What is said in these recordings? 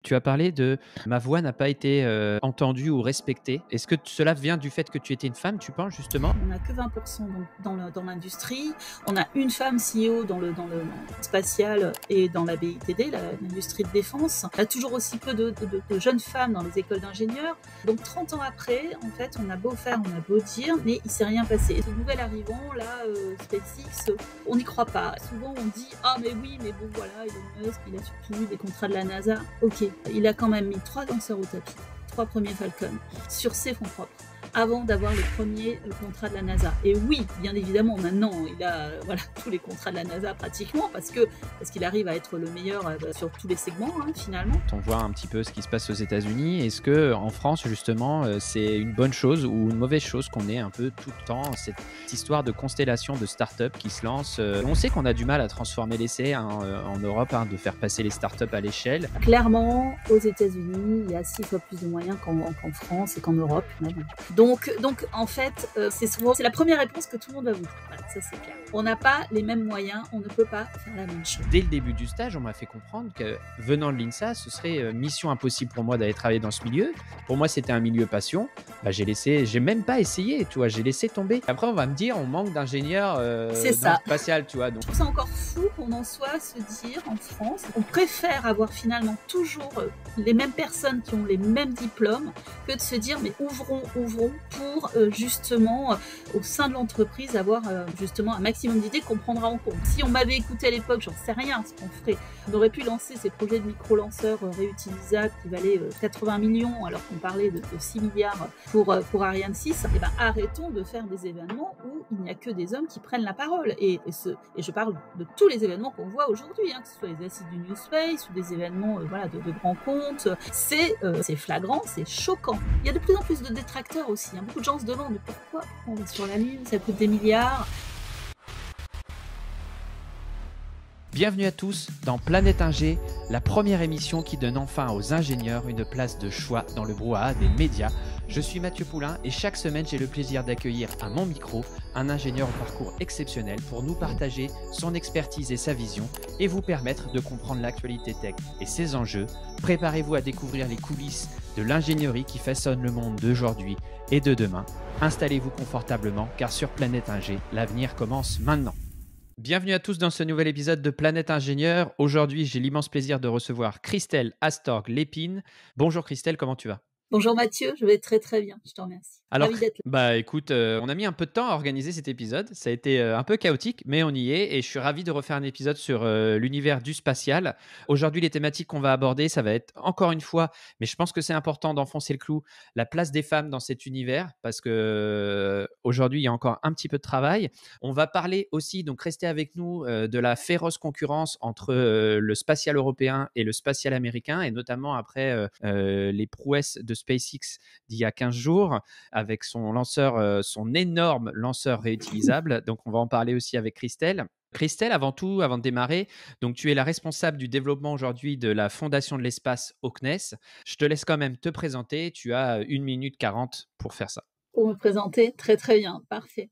Tu as parlé de ma voix n'a pas été, entendue ou respectée. Est-ce que cela vient du fait que tu étais une femme, tu penses justement? On n'a que 20% dans l'industrie. On a une femme CEO dans le spatial et dans la BITD, l'industrie de défense. On a toujours aussi peu de jeunes femmes dans les écoles d'ingénieurs. Donc 30 ans après, en fait, on a beau faire, on a beau dire, mais il ne s'est rien passé. Et ce nouvel arrivant, là, SpaceX, on n'y croit pas. Souvent, on dit « Ah, mais oui, mais bon, voilà, Elon Musk, il a surtout eu des contrats de la NASA. » Ok, il a quand même mis 3 lanceurs au tapis, 3 premiers Falcon, sur ses fonds propres, avant d'avoir le premier contrat de la NASA. Et oui, bien évidemment, maintenant, il a voilà, tous les contrats de la NASA pratiquement, parce qu'il arrive à être le meilleur sur tous les segments, hein, finalement. On voit un petit peu ce qui se passe aux États-Unis. Est-ce que en France, justement, c'est une bonne chose ou une mauvaise chose qu'on ait un peu tout le temps cette histoire de constellation de start-up qui se lancent? On sait qu'on a du mal à transformer l'essai, hein, en Europe, hein, de faire passer les start-up à l'échelle. Clairement, aux États-Unis, il y a 6 fois plus de moyens qu'en France et qu'en Europe même. Donc en fait, c'est la première réponse que tout le monde va vous dire. Voilà, ça c'est clair. On n'a pas les mêmes moyens, on ne peut pas faire la même chose. Dès le début du stage, on m'a fait comprendre que venant de l'INSA, ce serait mission impossible pour moi d'aller travailler dans ce milieu. Pour moi, c'était un milieu passion. Bah, j'ai même pas essayé, tu vois, j'ai laissé tomber. Après, on va me dire, on manque d'ingénieurs C'est dans le ça. spatial, tu vois. Je Donc, trouve ça encore fou qu'on en soit à se dire en France, on préfère avoir finalement toujours les mêmes personnes qui ont les mêmes diplômes que de se dire mais ouvrons pour justement au sein de l'entreprise avoir justement un maximum d'idées qu'on prendra en compte. Si on m'avait écouté à l'époque, j'en sais rien ce qu'on ferait. On aurait pu lancer ces projets de micro-lanceurs réutilisables qui valaient 80 millions alors qu'on parlait de 6 milliards pour Ariane 6. Et ben arrêtons de faire des événements où il n'y a que des hommes qui prennent la parole. Et je parle de tous les événements qu'on voit aujourd'hui, hein, que ce soit les assises du New Space ou des événements voilà, de grands comptes. C'est flagrant, c'est choquant. Il y a de plus en plus de détracteurs aussi. Hein. Beaucoup de gens se demandent mais pourquoi on est sur la Lune, ça coûte des milliards. bienvenue à tous dans Planète Ingé, la première émission qui donne enfin aux ingénieurs une place de choix dans le brouhaha des médias. Je suis Mathieu Poulain et chaque semaine j'ai le plaisir d'accueillir à mon micro un ingénieur au parcours exceptionnel pour nous partager son expertise et sa vision et vous permettre de comprendre l'actualité tech et ses enjeux. Préparez-vous à découvrir les coulisses de l'ingénierie qui façonne le monde d'aujourd'hui et de demain. Installez-vous confortablement car sur Planète Ingé, l'avenir commence maintenant. Bienvenue à tous dans ce nouvel épisode de Planète Ingénieur. Aujourd'hui, j'ai l'immense plaisir de recevoir Christelle Astorg-Lépine. Bonjour Christelle, comment tu vas? Bonjour Mathieu, je vais très très bien, je te remercie. Alors, Ravi d'être là. bah écoute, on a mis un peu de temps à organiser cet épisode. Ça a été un peu chaotique, mais on y est et je suis ravi de refaire un épisode sur l'univers du spatial. Aujourd'hui, les thématiques qu'on va aborder, ça va être encore une fois, mais je pense que c'est important d'enfoncer le clou, la place des femmes dans cet univers parce que aujourd'hui, il y a encore un petit peu de travail. On va parler aussi, donc restez avec nous, de la féroce concurrence entre le spatial européen et le spatial américain et notamment après les prouesses de SpaceX d'il y a 15 jours avec son lanceur, son énorme lanceur réutilisable. Donc, on va en parler aussi avec Christelle. Christelle, avant tout, avant de démarrer, donc tu es la responsable du développement aujourd'hui de la Fondation de l'espace au CNES. Je te laisse quand même te présenter. Tu as 1 minute 40 pour faire ça. Pour me présenter, très très bien, parfait.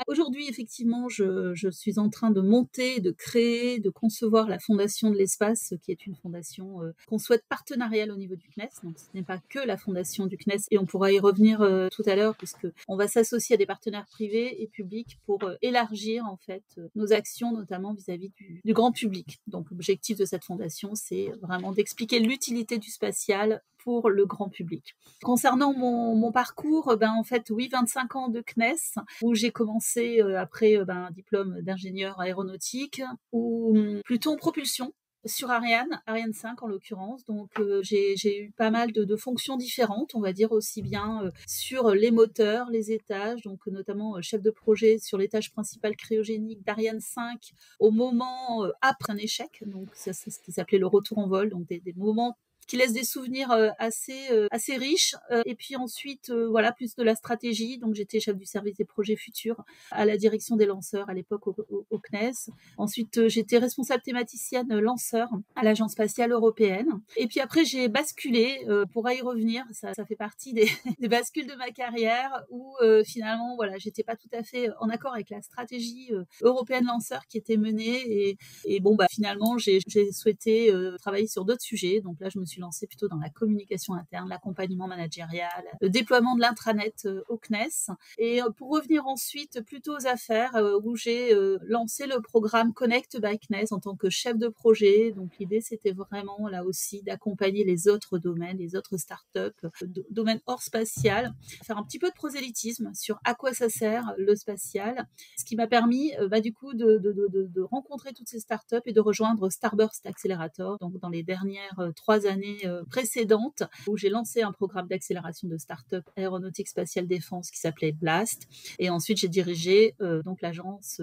Aujourd'hui, effectivement, je suis en train de monter, de créer, de concevoir la Fondation de l'espace, qui est une fondation qu'on souhaite partenariale au niveau du CNES. Donc, ce n'est pas que la fondation du CNES, et on pourra y revenir tout à l'heure, puisque on va s'associer à des partenaires privés et publics pour élargir en fait nos actions, notamment vis-à-vis du grand public. Donc, l'objectif de cette fondation, c'est vraiment d'expliquer l'utilité du spatial pour le grand public. Concernant mon parcours, en fait, oui, 25 ans de CNES, où j'ai commencé après un diplôme d'ingénieur aéronautique, ou plutôt en propulsion, sur Ariane 5 en l'occurrence. Donc j'ai eu pas mal de fonctions différentes, on va dire aussi bien sur les moteurs, les étages, donc notamment chef de projet sur l'étage principal cryogénique d'Ariane 5 au moment après un échec, donc ça, c'est ce qui s'appelait le retour en vol, donc des moments qui laisse des souvenirs assez riches. Et puis ensuite, voilà, plus de la stratégie. Donc j'étais chef du service des projets futurs à la direction des lanceurs à l'époque au CNES. Ensuite, j'étais responsable thématicienne lanceur à l'Agence spatiale européenne. Et puis après, j'ai basculé, pour y revenir, ça fait partie des bascules de ma carrière où finalement, voilà, j'étais pas tout à fait en accord avec la stratégie européenne lanceur qui était menée. Et bon, bah finalement, j'ai souhaité travailler sur d'autres sujets. Donc là, je me suis lancée plutôt dans la communication interne, l'accompagnement managérial, le déploiement de l'intranet au CNES. Et pour revenir ensuite plutôt aux affaires, où j'ai lancé le programme Connect by CNES en tant que chef de projet. Donc l'idée, c'était vraiment là aussi d'accompagner les autres domaines, les autres startups, domaines hors spatial, faire un petit peu de prosélytisme sur à quoi ça sert le spatial, ce qui m'a permis du coup de rencontrer toutes ces startups et de rejoindre Starburst Accelerator, donc dans les dernières 3 années précédentes, où j'ai lancé un programme d'accélération de startups aéronautique spatiale défense qui s'appelait Blast. Et ensuite, j'ai dirigé donc l'agence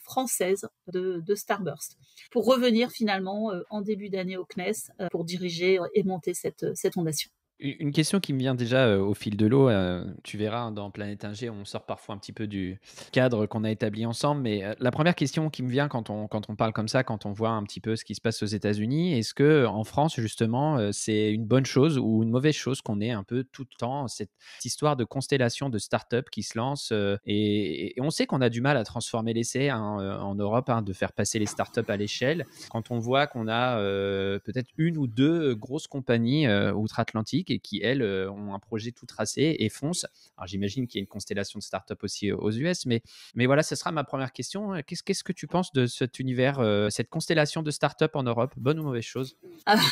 française de Starburst, pour revenir finalement en début d'année au CNES pour diriger et monter cette fondation. Une question qui me vient déjà au fil de l'eau, tu verras hein, dans Planète Ingé, on sort parfois un petit peu du cadre qu'on a établi ensemble, mais la première question qui me vient quand on parle comme ça, quand on voit un petit peu ce qui se passe aux États-Unis, est-ce que en France justement, c'est une bonne chose ou une mauvaise chose qu'on ait un peu tout le temps cette histoire de constellation de start-up qui se lancent et on sait qu'on a du mal à transformer l'essai hein, en Europe, hein, de faire passer les start-up à l'échelle. Quand on voit qu'on a peut-être une ou deux grosses compagnies outre-Atlantique et qui, elles, ont un projet tout tracé et foncent. Alors, j'imagine qu'il y a une constellation de startups aussi aux US, mais voilà, ce sera ma première question. Qu'est-ce que tu penses de cet univers, cette constellation de startups en Europe? Bonne ou mauvaise chose?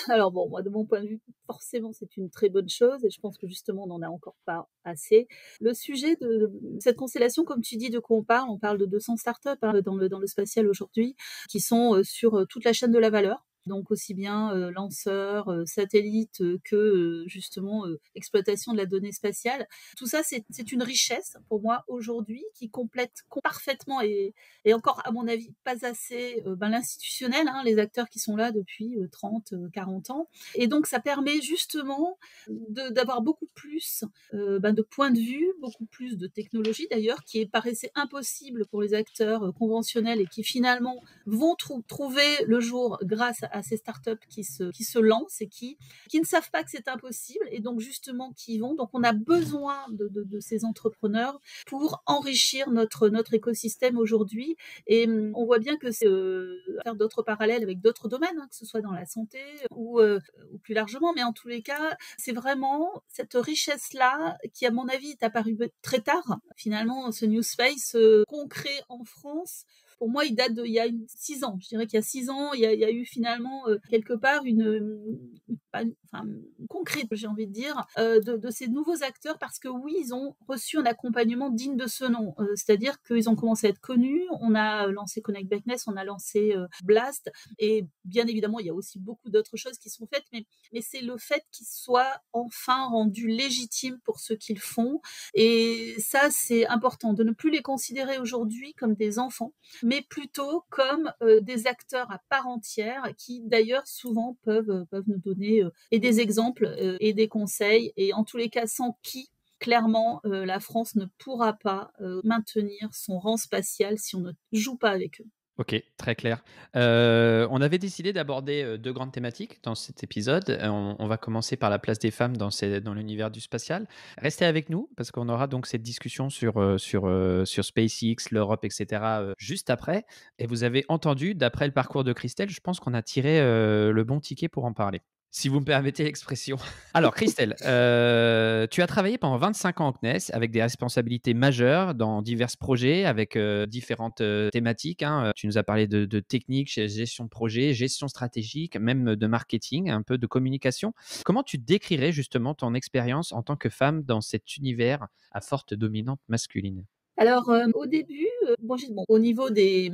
Alors bon, moi, de mon point de vue, forcément, c'est une très bonne chose et je pense que justement, on n'en a encore pas assez. Le sujet de cette constellation, comme tu dis, de quoi on parle de 200 startups hein, dans le spatial aujourd'hui, qui sont sur toute la chaîne de la valeur. Donc aussi bien lanceurs, satellites que justement exploitation de la donnée spatiale. Tout ça, c'est une richesse pour moi aujourd'hui qui complète parfaitement et encore à mon avis pas assez l'institutionnel, hein, les acteurs qui sont là depuis 30, 40 ans. Et donc ça permet justement d'avoir beaucoup plus de points de vue, beaucoup plus de technologies d'ailleurs, qui paraissait impossible pour les acteurs conventionnels et qui finalement vont trouver le jour grâce à ces startups qui se lancent et qui ne savent pas que c'est impossible et donc justement qui y vont. Donc on a besoin de ces entrepreneurs pour enrichir notre écosystème aujourd'hui. Et on voit bien que c'est faire d'autres parallèles avec d'autres domaines, hein, que ce soit dans la santé ou plus largement, mais en tous les cas, c'est vraiment cette richesse-là qui, à mon avis, est apparue très tard. Finalement, ce New Space concret en France, pour moi, il date d'il y a 6 ans. Je dirais qu'il y a 6 ans, il y a eu finalement quelque part une concrète, j'ai envie de dire, de ces nouveaux acteurs parce que oui, ils ont reçu un accompagnement digne de ce nom. C'est-à-dire qu'ils ont commencé à être connus. On a lancé Connect by CNES, on a lancé Blast et bien évidemment, il y a aussi beaucoup d'autres choses qui sont faites, mais c'est le fait qu'ils soient enfin rendus légitimes pour ce qu'ils font. Et ça, c'est important de ne plus les considérer aujourd'hui comme des enfants, mais plutôt comme des acteurs à part entière qui d'ailleurs souvent peuvent nous donner et des exemples et des conseils et en tous les cas sans qui clairement la France ne pourra pas maintenir son rang spatial si on ne joue pas avec eux. Ok, très clair. On avait décidé d'aborder deux grandes thématiques dans cet épisode. On va commencer par la place des femmes dans l'univers du spatial. Restez avec nous parce qu'on aura donc cette discussion sur SpaceX, l'Europe, etc. Juste après. Et vous avez entendu, d'après le parcours de Christelle, je pense qu'on a tiré le bon ticket pour en parler. Si vous me permettez l'expression. Alors, Christelle, tu as travaillé pendant 25 ans au CNES avec des responsabilités majeures dans divers projets avec différentes thématiques. Hein. Tu nous as parlé de technique, gestion de projet, gestion stratégique, même de marketing, un peu de communication. Comment tu décrirais justement ton expérience en tant que femme dans cet univers à forte dominante masculine? Alors, au début, moi au niveau des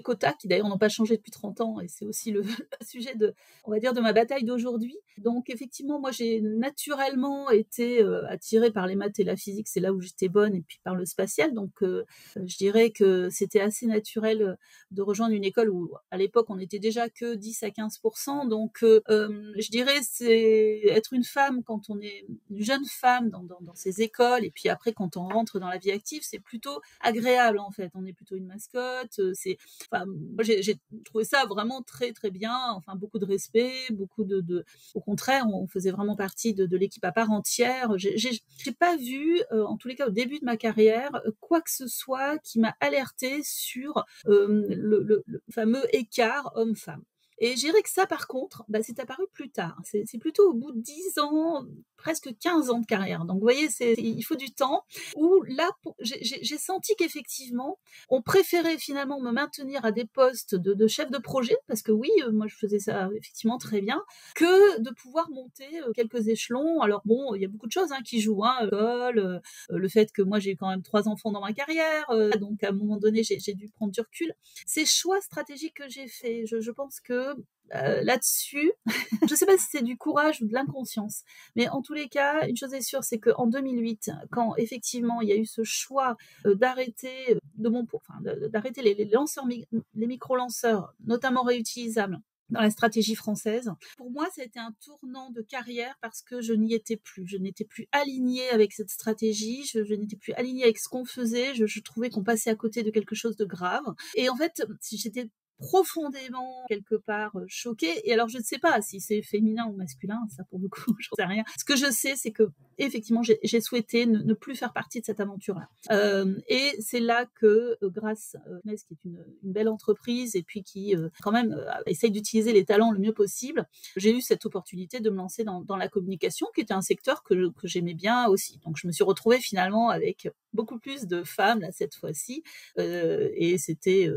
quotas qui d'ailleurs n'ont pas changé depuis 30 ans et c'est aussi le le sujet de on va dire de ma bataille d'aujourd'hui. Donc effectivement, moi j'ai naturellement été, attirée par les maths et la physique, c'est là où j'étais bonne et puis par le spatial donc je dirais que c'était assez naturel, de rejoindre une école où à l'époque on était déjà que 10 à 15 donc je dirais c'est être une femme quand on est une jeune femme dans ces écoles et puis après quand on rentre dans la vie active, c'est plutôt agréable en fait. On est plutôt une mascotte, c'est enfin moi j'ai trouvé ça vraiment très, très bien, enfin beaucoup de respect, beaucoup de au contraire, on faisait vraiment partie de l'équipe à part entière. J'ai pas vu, en tous les cas au début de ma carrière, quoi que ce soit qui m'a alertée sur, le fameux écart homme-femme. Et je dirais que ça, par contre, bah, c'est apparu plus tard. C'est plutôt au bout de 10 ans, presque 15 ans de carrière. Donc, vous voyez, il faut du temps. Où là, j'ai senti qu'effectivement, on préférait finalement me maintenir à des postes de chef de projet, parce que oui, moi je faisais ça effectivement très bien, que de pouvoir monter quelques échelons. Alors bon, il y a beaucoup de choses qui jouent, l'école, le fait que moi j'ai eu quand même 3 enfants dans ma carrière, donc à un moment donné j'ai dû prendre du recul. Ces choix stratégiques que j'ai faits, je pense que là-dessus, je ne sais pas si c'est du courage ou de l'inconscience, mais en tous les cas, une chose est sûre, c'est qu'en 2008, quand effectivement il y a eu ce choix d'arrêter d'arrêter les lanceurs, les micro-lanceurs, notamment réutilisables, dans la stratégie française. Pour moi, ça a été un tournant de carrière parce que je n'y étais plus. Je n'étais plus alignée avec cette stratégie, je n'étais plus alignée avec ce qu'on faisait, je trouvais qu'on passait à côté de quelque chose de grave. Et en fait, si j'étais profondément quelque part choquée. Et alors je ne sais pas si c'est féminin ou masculin, ça pour le coup, j'en sais rien. Ce que je sais, c'est que effectivement, j'ai souhaité ne plus faire partie de cette aventure-là. Et c'est là que, grâce à Metz, qui est une belle entreprise et puis qui quand même essaye d'utiliser les talents le mieux possible, j'ai eu cette opportunité de me lancer dans la communication, qui était un secteur que j'aimais bien aussi. Donc je me suis retrouvée finalement avec beaucoup plus de femmes là cette fois-ci, et c'était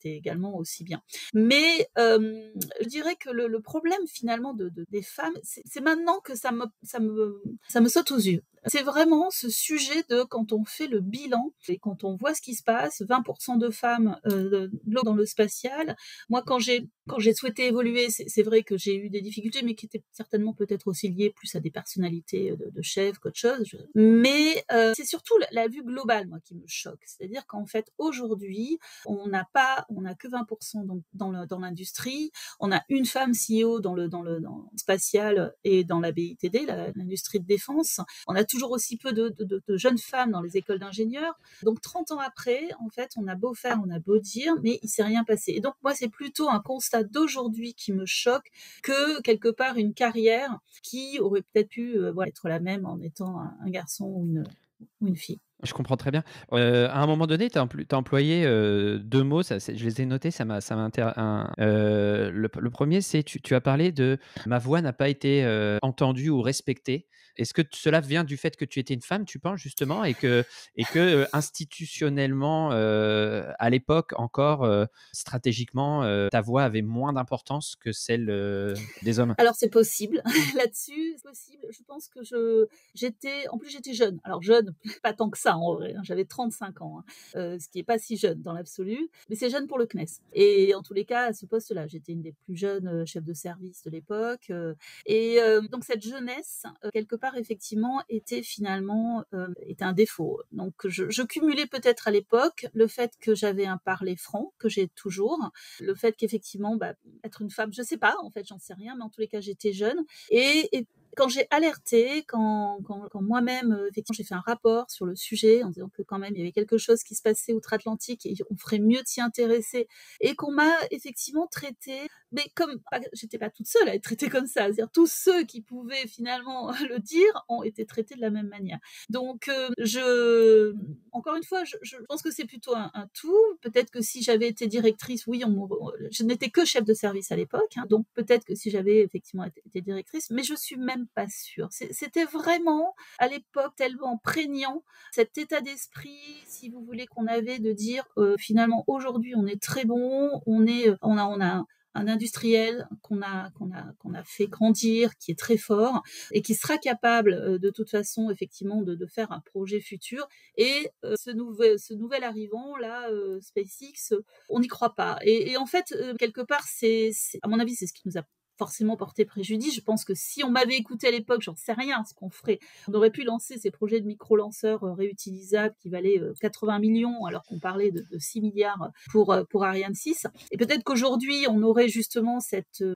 également aussi bien. Mais je dirais que le problème finalement des femmes, c'est maintenant que ça me saute aux yeux. C'est vraiment ce sujet de quand on fait le bilan et quand on voit ce qui se passe, 20% de femmes dans le spatial. Moi, quand j'ai souhaité évoluer, c'est vrai que j'ai eu des difficultés, mais qui étaient certainement peut-être aussi liées plus à des personnalités de chef qu'autre chose. Mais c'est surtout la vue globale, moi, qui me choque. C'est-à-dire qu'en fait, aujourd'hui, on n'a que 20% dans l'industrie. On a une femme CEO dans le spatial et dans la BITD, l'industrie de défense. On a toujours aussi peu de jeunes femmes dans les écoles d'ingénieurs. Donc 30 ans après, en fait, on a beau faire, on a beau dire, mais il s'est rien passé. Et donc moi, c'est plutôt un constat d'aujourd'hui qui me choque que quelque part une carrière qui aurait peut-être pu être la même en étant un garçon ou une fille. Je comprends très bien. À un moment donné, tu as employé 2 mots, je les ai notés, ça m'a le 1er, c'est tu as parlé de «ma voix n'a pas été, entendue ou respectée». Est-ce que cela vient du fait que tu étais une femme, tu penses justement et que, institutionnellement, à l'époque encore, stratégiquement, ta voix avait moins d'importance que celle, des hommes? Alors c'est possible, là-dessus, c'est possible. Je pense que en plus j'étais jeune. Alors jeune, pas tant que ça en vrai, j'avais 35 ans, ce qui est pas si jeune dans l'absolu, mais c'est jeune pour le CNES. Et en tous les cas, à ce poste-là, j'étais une des plus jeunes chefs de service de l'époque. Et donc cette jeunesse, quelque part effectivement, était un défaut. Donc je cumulais peut-être à l'époque le fait que j'avais un parler franc, que j'ai toujours, le fait qu'effectivement, être une femme, je sais pas, en fait, j'en sais rien, mais en tous les cas, j'étais jeune. Et quand j'ai alerté, quand moi-même, effectivement, j'ai fait un rapport sur le sujet en disant que quand même, il y avait quelque chose qui se passait outre-Atlantique et on ferait mieux de s'y intéresser, et qu'on m'a effectivement traité, mais comme j'étais pas toute seule à être traitée comme ça, c'est-à-dire tous ceux qui pouvaient finalement le dire ont été traités de la même manière. Donc, encore une fois, je pense que c'est plutôt un tout. Peut-être que si j'avais été directrice, oui, je n'étais que chef de service à l'époque, donc peut-être que si j'avais effectivement été directrice, mais je suis même pas sûre. C'était vraiment à l'époque tellement prégnant cet état d'esprit, si vous voulez, qu'on avait de dire finalement aujourd'hui on est très bon, on a un industriel qu'on a fait grandir, qui est très fort et qui sera capable, de toute façon, effectivement, de faire un projet futur. Et ce nouvel arrivant là, SpaceX, on n'y croit pas. Et en fait, quelque part, c'est à mon avis, c'est ce qui nous a forcément porté préjudice. Je pense que si on m'avait écouté à l'époque, j'en sais rien ce qu'on ferait. On aurait pu lancer ces projets de micro-lanceurs réutilisables qui valaient 80 millions alors qu'on parlait de 6 milliards pour Ariane 6. Et peut-être qu'aujourd'hui, on aurait justement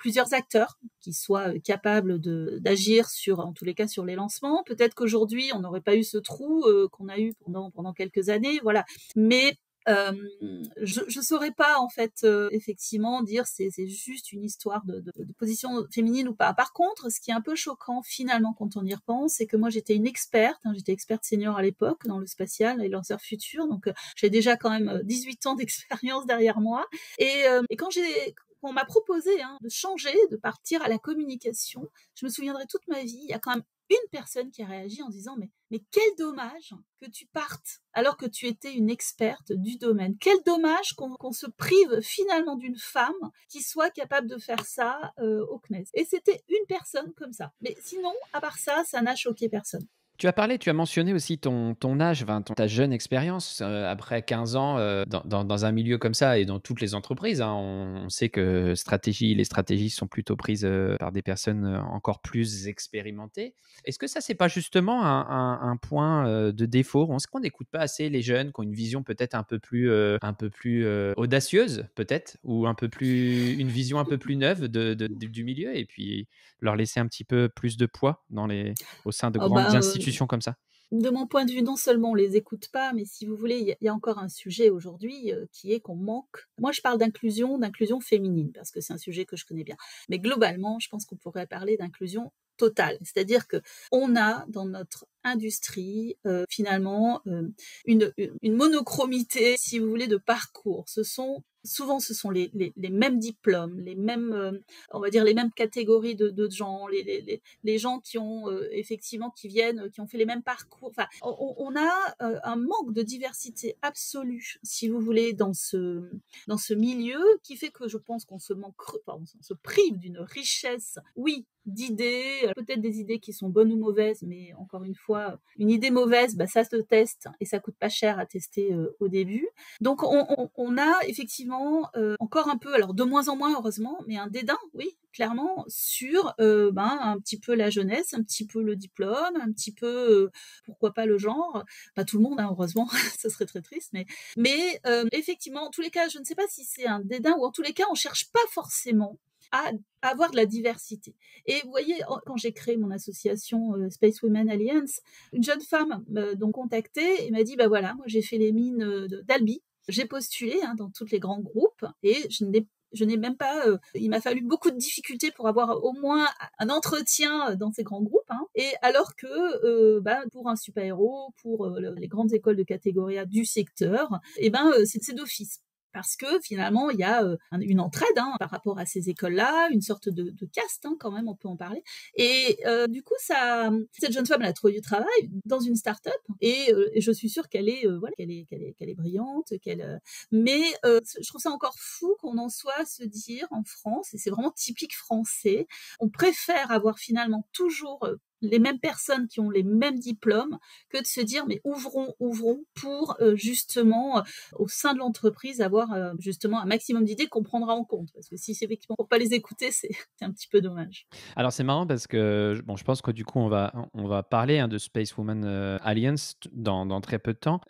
plusieurs acteurs qui soient capables d'agir en tous les cas, sur les lancements. Peut-être qu'aujourd'hui, on n'aurait pas eu ce trou qu'on a eu pendant quelques années. Voilà. Mais je saurais pas en fait effectivement dire c'est juste une histoire de position féminine ou pas. Par contre, ce qui est un peu choquant finalement quand on y repense, c'est que moi j'étais une experte, j'étais experte senior à l'époque dans le spatial et lanceurs futurs, donc j'ai déjà quand même 18 ans d'expérience derrière moi. Et quand on m'a proposé de changer, de partir à la communication, je me souviendrai toute ma vie, il y a quand même une personne qui a réagi en disant mais quel dommage que tu partes alors que tu étais une experte du domaine. Quel dommage qu'on se prive finalement d'une femme qui soit capable de faire ça au CNES. Et c'était une personne comme ça. Mais sinon, à part ça, ça n'a choqué personne. Tu as mentionné aussi ton âge, enfin, ta jeune expérience, après 15 ans, dans un milieu comme ça et dans toutes les entreprises, hein. On sait que les stratégies sont plutôt prises, par des personnes, encore plus expérimentées. Est-ce que ça, c'est pas justement un point, de défaut? Est-ce qu'on n'écoute pas assez les jeunes qui ont une vision peut-être un peu plus audacieuse peut-être? Ou une vision un peu plus neuve du milieu et puis leur laisser un petit peu plus de poids au sein de Oh grandes bah, institutions comme ça? de mon point de vue, non seulement on les écoute pas, mais si vous voulez, il y a encore un sujet aujourd'hui qui est qu'on manque. Moi, je parle d'inclusion féminine, parce que c'est un sujet que je connais bien. Mais globalement, je pense qu'on pourrait parler d'inclusion totale. C'est-à-dire que on a dans notre industrie finalement une monochromité, si vous voulez, de parcours. Souvent, ce sont les mêmes diplômes, les mêmes, on va dire, les mêmes catégories de gens, les gens qui ont effectivement qui ont fait les mêmes parcours. Enfin, on a un manque de diversité absolue, si vous voulez, dans ce milieu, qui fait que je pense on se prive d'une richesse, oui, d'idées, peut-être des idées qui sont bonnes ou mauvaises, mais encore une fois, une idée mauvaise, bah, ça se teste et ça coûte pas cher à tester au début. Donc on a effectivement encore un peu, alors de moins en moins heureusement, mais un dédain, oui, clairement, sur un petit peu la jeunesse, un petit peu le diplôme, un petit peu, pourquoi pas le genre. Pas tout le monde, heureusement, ça serait très triste, mais effectivement, en tous les cas, je ne sais pas si c'est un dédain ou en tous les cas, on cherche pas forcément à avoir de la diversité. Et vous voyez, quand j'ai créé mon association Space Women Alliance, une jeune femme m'a donc contactée et m'a dit, bah voilà, moi j'ai fait les mines d'Albi, j'ai postulé dans tous les grands groupes et je n'ai même pas. Il m'a fallu beaucoup de difficultés pour avoir au moins un entretien dans ces grands groupes. Et alors que, pour un super-héros, pour les grandes écoles de catégorie A du secteur, c'est d'office. Parce que finalement, il y a une entraide par rapport à ces écoles-là, une sorte de caste quand même, on peut en parler. Et du coup, cette jeune femme, elle a trouvé du travail dans une start-up et je suis sûre qu'elle est, qu'elle est brillante, mais je trouve ça encore fou qu'on en soit à se dire en France, et c'est vraiment typique français, on préfère avoir finalement toujours les mêmes personnes qui ont les mêmes diplômes que de se dire mais ouvrons pour justement au sein de l'entreprise avoir justement un maximum d'idées qu'on prendra en compte, parce que si c'est effectivement pour pas les écouter, c'est un petit peu dommage. Alors c'est marrant parce que bon, je pense que du coup on va parler de Space Women Alliance dans très peu de temps.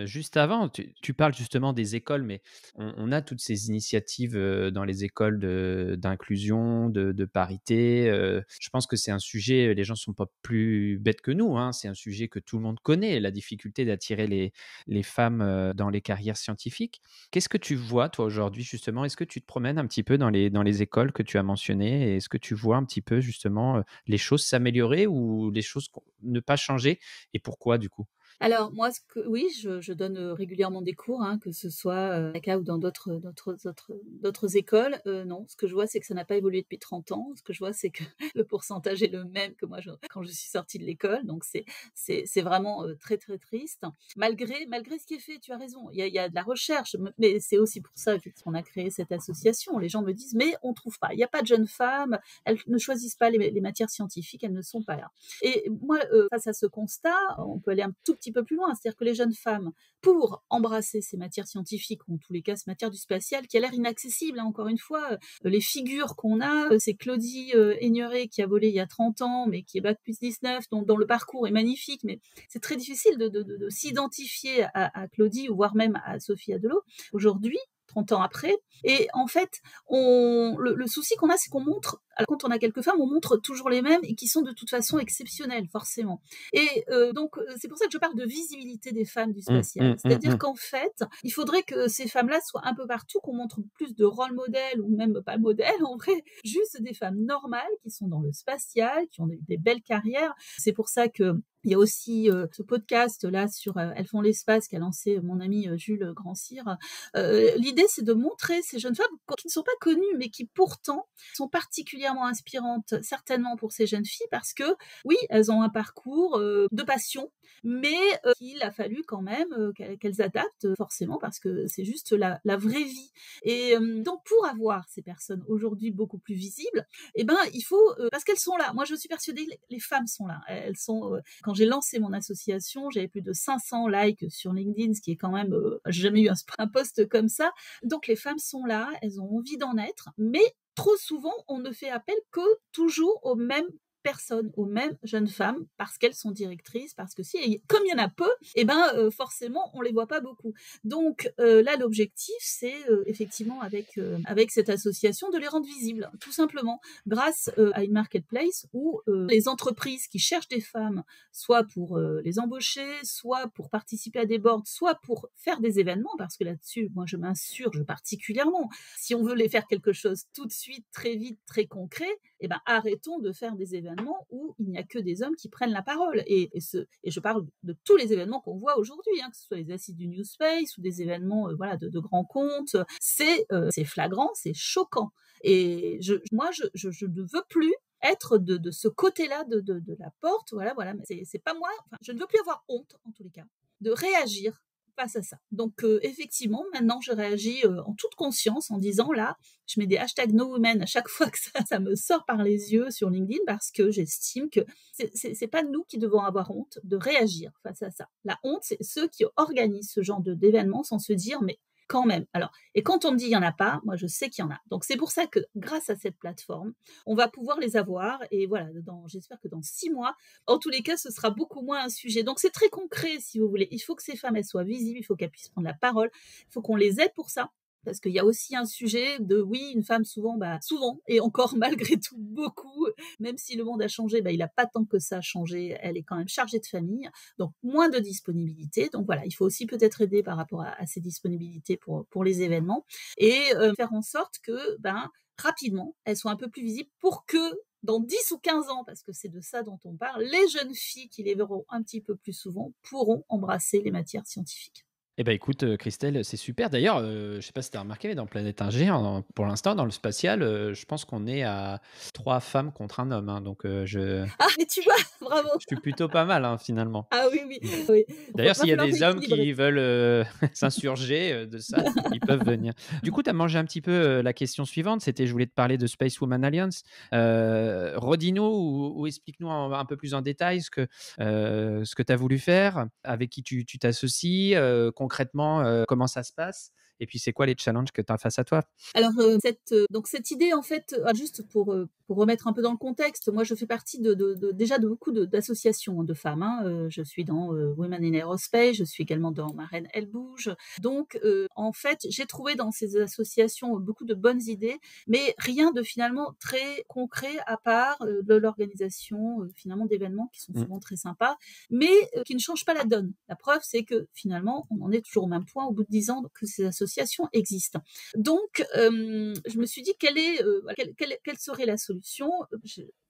Juste avant, tu parles justement des écoles, mais on a toutes ces initiatives dans les écoles d'inclusion, de parité. Je pense que c'est un sujet, les gens sont pas plus bêtes que nous, hein. C'est un sujet que tout le monde connaît, la difficulté d'attirer les femmes dans les carrières scientifiques. Qu'est-ce que tu vois, toi, aujourd'hui, justement? Est-ce que tu te promènes un petit peu dans les écoles que tu as mentionnées? Et est-ce que tu vois un petit peu, justement, les choses s'améliorer ou les choses ne pas changer? Et pourquoi, du coup? Alors moi, oui, je donne régulièrement des cours, hein, que ce soit à l'ACA ou dans d'autres écoles. Non, ce que je vois, c'est que ça n'a pas évolué depuis 30 ans. Ce que je vois, c'est que le pourcentage est le même que moi quand je suis sortie de l'école. Donc c'est vraiment très très triste. Malgré ce qui est fait, tu as raison. Il y a de la recherche, mais c'est aussi pour ça qu'on a créé cette association. Les gens me disent mais on trouve pas. Il n'y a pas de jeunes femmes. Elles ne choisissent pas les matières scientifiques. Elles ne sont pas là. Et moi, face à ce constat, on peut aller un tout petit peu plus loin. C'est-à-dire que les jeunes femmes, pour embrasser ces matières scientifiques, ou en tous les cas, cette matière du spatial, qui a l'air inaccessible, hein, encore une fois, les figures qu'on a, c'est Claudie Aigneret qui a volé il y a 30 ans, mais qui est bac plus 19, dont le parcours est magnifique, mais c'est très difficile de s'identifier à Claudie, ou voire même à Sophie Adelot, aujourd'hui, 30 ans après. Et en fait, le souci qu'on a, c'est qu'on montre, alors quand on a quelques femmes, on montre toujours les mêmes et qui sont de toute façon exceptionnelles, forcément. Et donc, c'est pour ça que je parle de visibilité des femmes du spatial. C'est-à-dire qu'en fait, il faudrait que ces femmes-là soient un peu partout, qu'on montre plus de rôle modèles, ou même pas modèles, en vrai, juste des femmes normales qui sont dans le spatial, qui ont des belles carrières. C'est pour ça que il y a aussi ce podcast là sur Elles font l'espace qu'a lancé mon ami Jules Grandcir. L'idée, c'est de montrer ces jeunes femmes qui ne sont pas connues, mais qui pourtant sont particulièrement inspirantes, certainement pour ces jeunes filles, parce que oui, elles ont un parcours de passion, mais qu'il a fallu quand même qu'elles adaptent forcément, parce que c'est juste la vraie vie. Et donc, pour avoir ces personnes aujourd'hui beaucoup plus visibles, eh ben, il faut, parce qu'elles sont là. Moi, je suis persuadée, les femmes sont là. Elles sont, quand j'ai lancé mon association, j'avais plus de 500 likes sur LinkedIn, ce qui est quand même, j'ai jamais eu un post comme ça. Donc, les femmes sont là, elles ont envie d'en être, mais trop souvent, on ne fait appel que toujours aux mêmes personnes, aux mêmes jeunes femmes, parce qu'elles sont directrices, parce que comme il y en a peu, et ben forcément on les voit pas beaucoup. Donc là, l'objectif, c'est effectivement avec cette association de les rendre visibles, tout simplement, grâce à une marketplace où les entreprises qui cherchent des femmes, soit pour les embaucher, soit pour participer à des boards, soit pour faire des événements, parce que là-dessus, moi je m'insurge particulièrement. Si on veut les faire quelque chose tout de suite, très vite, très concret, eh ben arrêtons de faire des événements où il n'y a que des hommes qui prennent la parole. Et je parle de tous les événements qu'on voit aujourd'hui, hein, que ce soit les assises du New Space ou des événements voilà, de grands comptes. C'est flagrant, c'est choquant. Et moi, je ne veux plus être de ce côté-là de la porte. Voilà, c'est pas moi. Enfin, je ne veux plus avoir honte, en tous les cas, de réagir face à ça. Donc, effectivement, maintenant, je réagis en toute conscience en disant, là, je mets des hashtags NoWomen à chaque fois que ça me sort par les yeux sur LinkedIn, parce que j'estime que c'est pas nous qui devons avoir honte de réagir face à ça. La honte, c'est ceux qui organisent ce genre d'événements sans se dire, mais quand même. Alors, et quand on me dit il n'y en a pas, moi je sais qu'il y en a. Donc c'est pour ça que grâce à cette plateforme, on va pouvoir les avoir. Et voilà, j'espère que dans 6 mois, en tous les cas, ce sera beaucoup moins un sujet. Donc c'est très concret, si vous voulez. Il faut que ces femmes, elles soient visibles, il faut qu'elles puissent prendre la parole, il faut qu'on les aide pour ça. Parce qu'il y a aussi un sujet de, oui, une femme souvent, et encore malgré tout beaucoup, même si le monde a changé, il n'a pas tant que ça changé, elle est quand même chargée de famille, donc moins de disponibilité. Donc voilà, il faut aussi peut-être aider par rapport à ces disponibilités pour les événements, et faire en sorte que, rapidement, elles soient un peu plus visibles pour que dans 10 ou 15 ans, parce que c'est de ça dont on parle, les jeunes filles qui les verront un petit peu plus souvent pourront embrasser les matières scientifiques. Eh ben écoute, Christelle, c'est super. D'ailleurs, je sais pas si tu as remarqué, mais dans Planète Ingé, pour l'instant, dans le spatial, je pense qu'on est à 3 femmes contre un homme, hein, donc Ah, mais tu vois, bravo. je suis plutôt pas mal, hein, finalement. Ah oui, oui, oui. D'ailleurs, s'il y a Va falloir des hommes rééquilibrer. qui veulent s'insurger de ça, ils peuvent venir. Du coup, tu as mangé un petit peu la question suivante. C'était, je voulais te parler de Space Woman Alliance. Redis-nous ou explique-nous un peu plus en détail ce que tu as voulu faire, avec qui tu t'associes, concrètement, comment ça se passe. Et puis, c'est quoi les challenges que tu as face à toi? Alors, cette idée, en fait, juste pour remettre un peu dans le contexte, moi, je fais partie déjà de beaucoup d'associations de femmes, hein. Je suis dans Women in Aerospace, je suis également dans Marraine Elle Bouge. Donc, en fait, j'ai trouvé dans ces associations beaucoup de bonnes idées, mais rien de finalement très concret, à part de l'organisation finalement d'événements qui sont souvent très sympas, mais qui ne changent pas la donne. La preuve, c'est que finalement, on en est toujours au même point au bout de 10 ans que ces associations existent. Donc, je me suis dit quelle serait la solution.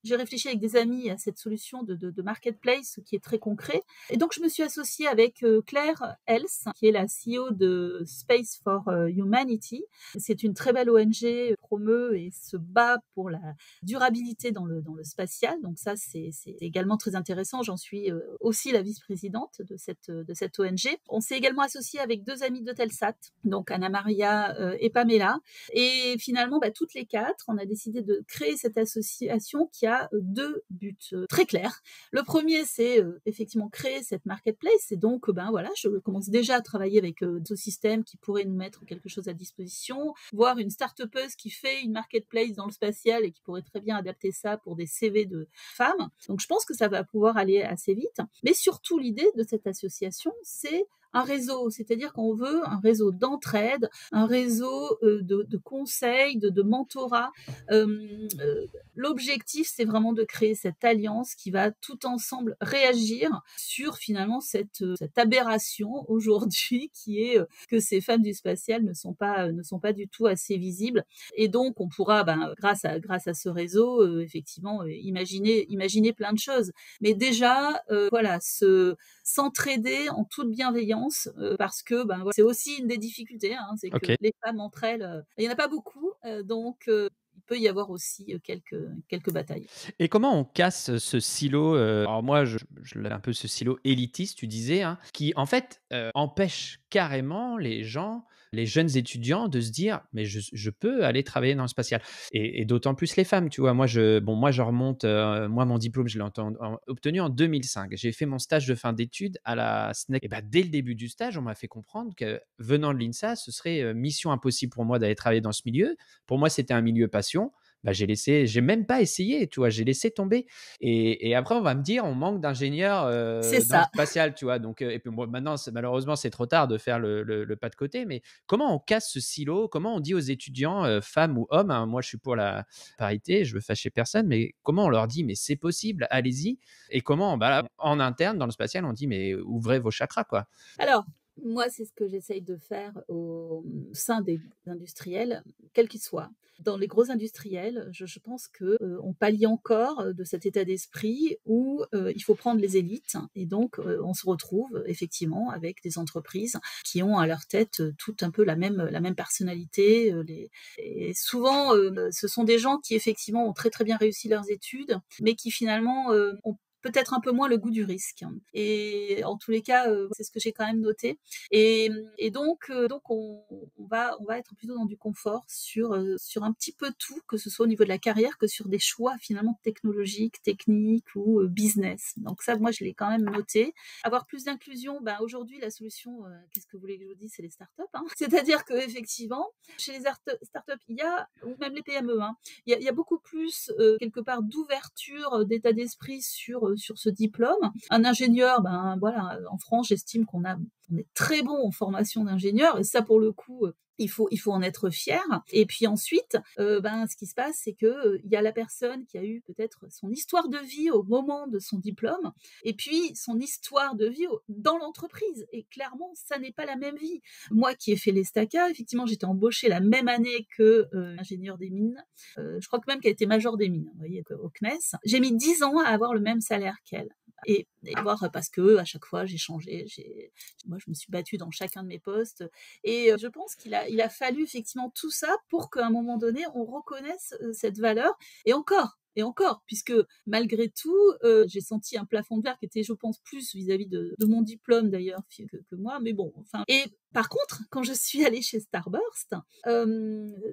j'ai réfléchi avec des amis à cette solution de marketplace qui est très concret. Et donc, je me suis associée avec Claire Else, qui est la CEO de Space for Humanity. C'est une très belle ONG, promeut et se bat pour la durabilité dans le spatial. Donc ça, c'est également très intéressant. J'en suis aussi la vice-présidente de cette ONG. On s'est également associé avec 2 amis d'Eutelsat, donc Anna Maria et Pamela. Et finalement, toutes les 4, on a décidé de créer cette association qui a 2 buts très clairs. Le premier, c'est effectivement créer cette marketplace. Et donc, voilà, je commence déjà à travailler avec ce système qui pourrait nous mettre quelque chose à disposition, voir une start-upeuse qui fait une marketplace dans le spatial et qui pourrait très bien adapter ça pour des CV de femmes. Donc, je pense que ça va pouvoir aller assez vite. Mais surtout, l'idée de cette association, c'est un réseau, c'est-à-dire qu'on veut un réseau d'entraide, un réseau de conseils, de mentorat. L'objectif, c'est vraiment de créer cette alliance qui va tout ensemble réagir sur finalement cette aberration aujourd'hui qui est que ces femmes du spatial ne sont pas du tout assez visibles. Et donc, on pourra, grâce à ce réseau, effectivement, imaginer plein de choses. Mais déjà, voilà, s'entraider en toute bienveillance, parce que voilà, c'est aussi une des difficultés, c'est que les femmes entre elles, il n'y en a pas beaucoup, donc il peut y avoir aussi quelques batailles. Et comment on casse ce silo alors moi, je l'ai un peu ce silo élitiste, tu disais, qui en fait empêche carrément les gens, les jeunes étudiants, de se dire mais je peux aller travailler dans le spatial. Et d'autant plus les femmes, tu vois. Moi, je remonte, moi, mon diplôme, je l'ai obtenu en 2005. J'ai fait mon stage de fin d'études à la SNEC. Et dès le début du stage, on m'a fait comprendre que venant de l'INSA, ce serait mission impossible pour moi d'aller travailler dans ce milieu. Pour moi, c'était un milieu passion. J'ai même pas essayé, tu vois, j'ai laissé tomber. Et après, on va me dire, on manque d'ingénieurs C'est dans le ça. spatial, tu vois. Donc, et puis moi, maintenant, malheureusement, c'est trop tard de faire le pas de côté. Mais comment on casse ce silo? Comment on dit aux étudiants, femmes ou hommes, moi, je suis pour la parité, je veux fâcher personne, mais comment on leur dit, mais c'est possible, allez-y? Et comment, en interne, dans le spatial, on dit, mais ouvrez vos chakras, quoi. Alors, moi, c'est ce que j'essaye de faire au sein des industriels, quels qu'ils soient. Dans les gros industriels, je pense qu'on pallie encore de cet état d'esprit où il faut prendre les élites. Et donc, on se retrouve effectivement avec des entreprises qui ont à leur tête tout un peu la même personnalité. Et souvent, ce sont des gens qui effectivement ont très très bien réussi leurs études, mais qui finalement ont peut-être un peu moins le goût du risque. Et en tous les cas, c'est ce que j'ai quand même noté. Et donc on va être plutôt dans du confort sur un petit peu tout, que ce soit au niveau de la carrière, que sur des choix finalement technologiques, techniques ou business. Donc ça, moi, je l'ai quand même noté. Avoir plus d'inclusion, aujourd'hui, la solution, qu'est-ce que vous voulez que je vous dise, c'est les startups. C'est-à-dire qu'effectivement, chez les startups, il y a, ou même les PME, il y a beaucoup plus, quelque part, d'ouverture d'état d'esprit sur ce diplôme. Un ingénieur, voilà, en France, j'estime qu'on est très bon en formation d'ingénieur, et ça, pour le coup, il faut en être fier. Et puis ensuite, ce qui se passe, c'est que il y a la personne qui a eu peut-être son histoire de vie au moment de son diplôme, et puis son histoire de vie dans l'entreprise. Et clairement, ça n'est pas la même vie. Moi, qui ai fait l'ESTACA, effectivement, j'étais embauchée la même année que ingénieur des mines. Je crois que même qu'elle était major des mines, vous voyez, au CNES. J'ai mis 10 ans à avoir le même salaire qu'elle. Et voir, parce que à chaque fois j'ai changé, moi je me suis battue dans chacun de mes postes, et je pense qu'il a fallu effectivement tout ça pour qu'à un moment donné on reconnaisse cette valeur. Et encore, puisque malgré tout, j'ai senti un plafond de verre qui était, je pense, plus vis-à-vis de mon diplôme d'ailleurs que moi, mais bon, enfin. Et par contre, quand je suis allée chez Starburst,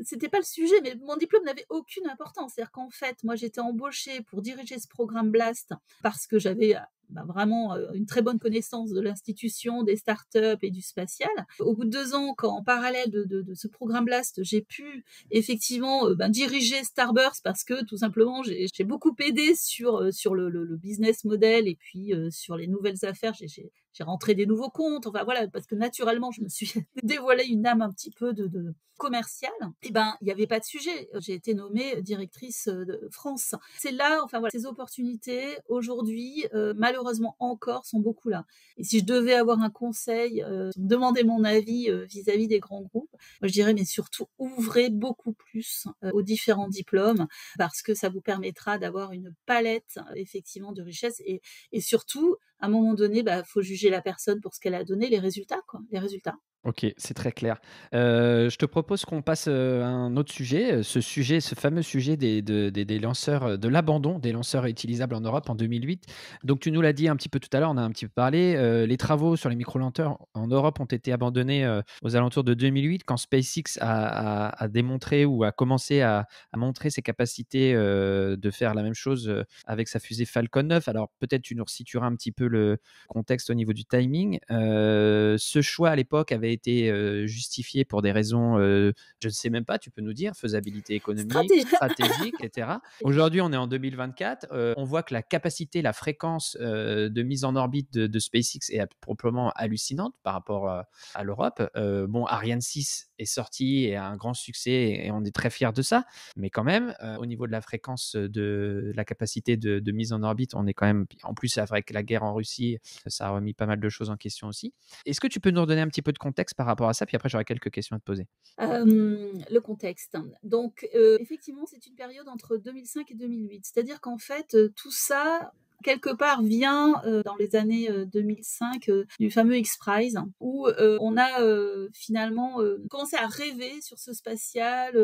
c'était pas le sujet, mais mon diplôme n'avait aucune importance. C'est-à-dire qu'en fait, moi, j'étais embauchée pour diriger ce programme Blast parce que j'avais vraiment une très bonne connaissance de l'institution, des startups et du spatial. Au bout de 2 ans, quand en parallèle de ce programme Blast, j'ai pu effectivement diriger Starburst parce que tout simplement j'ai beaucoup aidé sur le business model, et puis sur les nouvelles affaires. J'ai j'ai rentré des nouveaux comptes, enfin voilà, parce que naturellement, je me suis dévoilé une âme un petit peu de commerciale. Et ben, il n'y avait pas de sujet. J'ai été nommée directrice de France. C'est là, enfin voilà, ces opportunités aujourd'hui, malheureusement encore, sont beaucoup là. Et si je devais avoir un conseil, demander mon avis vis-à-vis des grands groupes, moi je dirais, mais surtout ouvrez beaucoup plus aux différents diplômes, parce que ça vous permettra d'avoir une palette effectivement de richesses et surtout, à un moment donné, faut juger la personne pour ce qu'elle a donné, les résultats, quoi, les résultats. OK, c'est très clair. Je te propose qu'on passe, à un autre sujet, ce fameux sujet des lanceurs, de l'abandon des lanceurs réutilisables en Europe en 2008. Donc tu nous l'as dit un petit peu tout à l'heure, on a un petit peu parlé, les travaux sur les micro-lanceurs en Europe ont été abandonnés, aux alentours de 2008 quand SpaceX a démontré ou a commencé à montrer ses capacités, de faire la même chose, avec sa fusée Falcon 9. Alors peut-être tu nous resitueras un petit peu le contexte au niveau du timing. Ce choix à l'époque avait été justifié pour des raisons, je ne sais même pas, tu peux nous dire, faisabilité économique, Stratégie. stratégique, et cetera. Aujourd'hui, on est en 2024, on voit que la capacité, la fréquence de mise en orbite de SpaceX est proprement hallucinante par rapport à l'Europe. Bon, Ariane 6 est sorti et a un grand succès et on est très fiers de ça. Mais quand même, au niveau de la fréquence, de la capacité de mise en orbite, on est quand même. En plus, avec la guerre en Russie, ça a remis pas mal de choses en question aussi. Est-ce que tu peux nous redonner un petit peu de contexte par rapport à ça? Puis après, j'aurais quelques questions à te poser. Le contexte. Donc, effectivement, c'est une période entre 2005 et 2008. C'est-à-dire qu'en fait, tout ça, quelque part, vient dans les années 2005 du fameux X-Prize, où on a finalement commencé à rêver sur ce spatial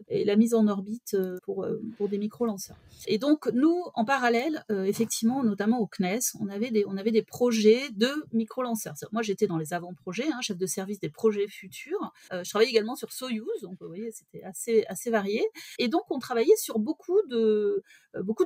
et la mise en orbite pour des micro-lanceurs. Et donc, nous, en parallèle, effectivement, notamment au CNES, on avait des projets de micro-lanceurs. Moi, j'étais dans les avant-projets, chef de service des projets futurs. Je travaillais également sur Soyuz, donc vous voyez, c'était assez varié. Et donc, on travaillait sur beaucoup de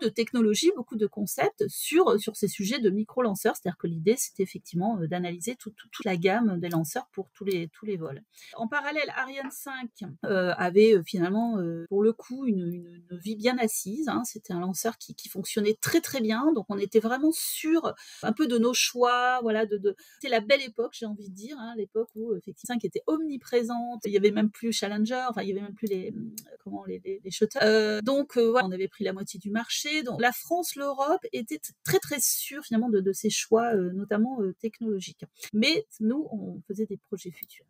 technologies, beaucoup de concepts sur ces sujets de micro-lanceurs. C'est-à-dire que l'idée, c'était effectivement d'analyser toute la gamme des lanceurs pour tous les vols. En parallèle, Ariane 5 avait finalement, pour le coup, une vie bien assise. C'était un lanceur qui fonctionnait très très bien. Donc, on était vraiment sûr un peu de nos choix. Voilà, c'était la belle époque, j'ai envie de dire, l'époque où effectivement 5 était omniprésente. Il y avait même plus Challenger, enfin il y avait même plus les shuttles. Donc voilà, on avait pris la moitié du marché. Donc la France, l'Europe étaient très très sûrs finalement de ces choix, notamment technologiques. Mais nous, on faisait des projets futurs.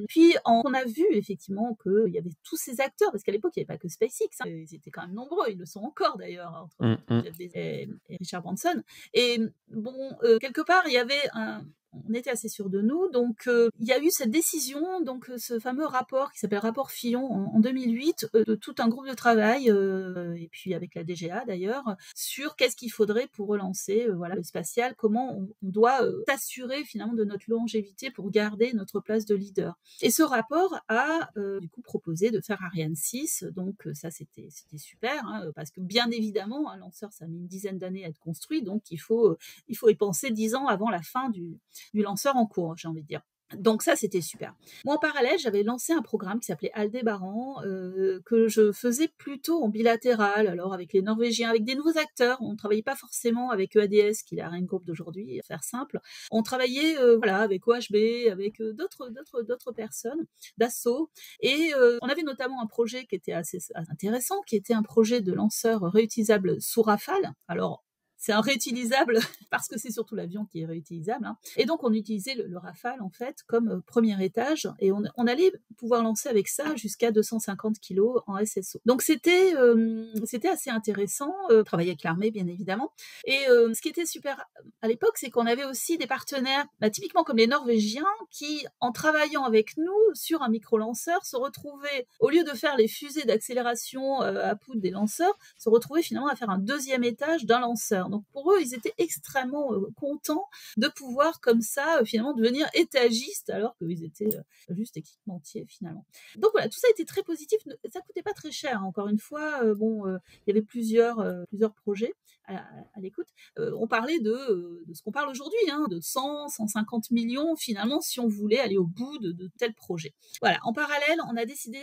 Puis on a vu effectivement qu'il y avait tous ces acteurs, parce qu'à l'époque il n'y avait pas que SpaceX, ils étaient quand même nombreux, ils le sont encore d'ailleurs, entre Jeff Bezos et Richard Branson. Et bon, quelque part il y avait on était assez sûrs de nous, donc il y a eu cette décision, donc ce fameux rapport qui s'appelle rapport Fillon en 2008, de tout un groupe de travail, et puis avec la DGA d'ailleurs, sur qu'est-ce qu'il faudrait pour relancer voilà, le spatial, comment on doit s'assurer finalement de notre longévité pour garder notre place de leader. Et ce rapport a du coup proposé de faire Ariane 6, donc ça c'était super, parce que bien évidemment, un lanceur ça a mis une dizaine d'années à être construit, donc il faut y penser 10 ans avant la fin du lanceur en cours, j'ai envie de dire. Donc ça, c'était super. Moi, en parallèle, j'avais lancé un programme qui s'appelait Aldébaran, que je faisais plutôt en bilatéral, alors avec les Norvégiens, avec des nouveaux acteurs. On ne travaillait pas forcément avec EADS, qui est la Ariane Group d'aujourd'hui, à faire simple. On travaillait voilà, avec OHB, avec d'autres personnes, Dassault. Et on avait notamment un projet qui était assez intéressant, qui était un projet de lanceur réutilisable sous Rafale. Alors, c'est un réutilisable parce que c'est surtout l'avion qui est réutilisable. Et donc, on utilisait le Rafale, en fait, comme premier étage. Et on allait pouvoir lancer avec ça jusqu'à 250 kilos en SSO. Donc, c'était assez intéressant. Travailler avec l'armée, bien évidemment. Et ce qui était super à l'époque, c'est qu'on avait aussi des partenaires, typiquement comme les Norvégiens, qui, en travaillant avec nous sur un micro-lanceur, se retrouvaient, au lieu de faire les fusées d'accélération à poudre des lanceurs, se retrouvaient finalement à faire un deuxième étage d'un lanceur. Donc pour eux, ils étaient extrêmement contents de pouvoir comme ça finalement devenir étagistes alors qu'ils étaient juste équipementiers finalement. Donc voilà, tout ça était très positif. Ça coûtait pas très cher. Encore une fois, il y avait plusieurs projets à l'écoute. On parlait de ce qu'on parle aujourd'hui, de 150 millions finalement si on voulait aller au bout de tel projet. Voilà. En parallèle, on a décidé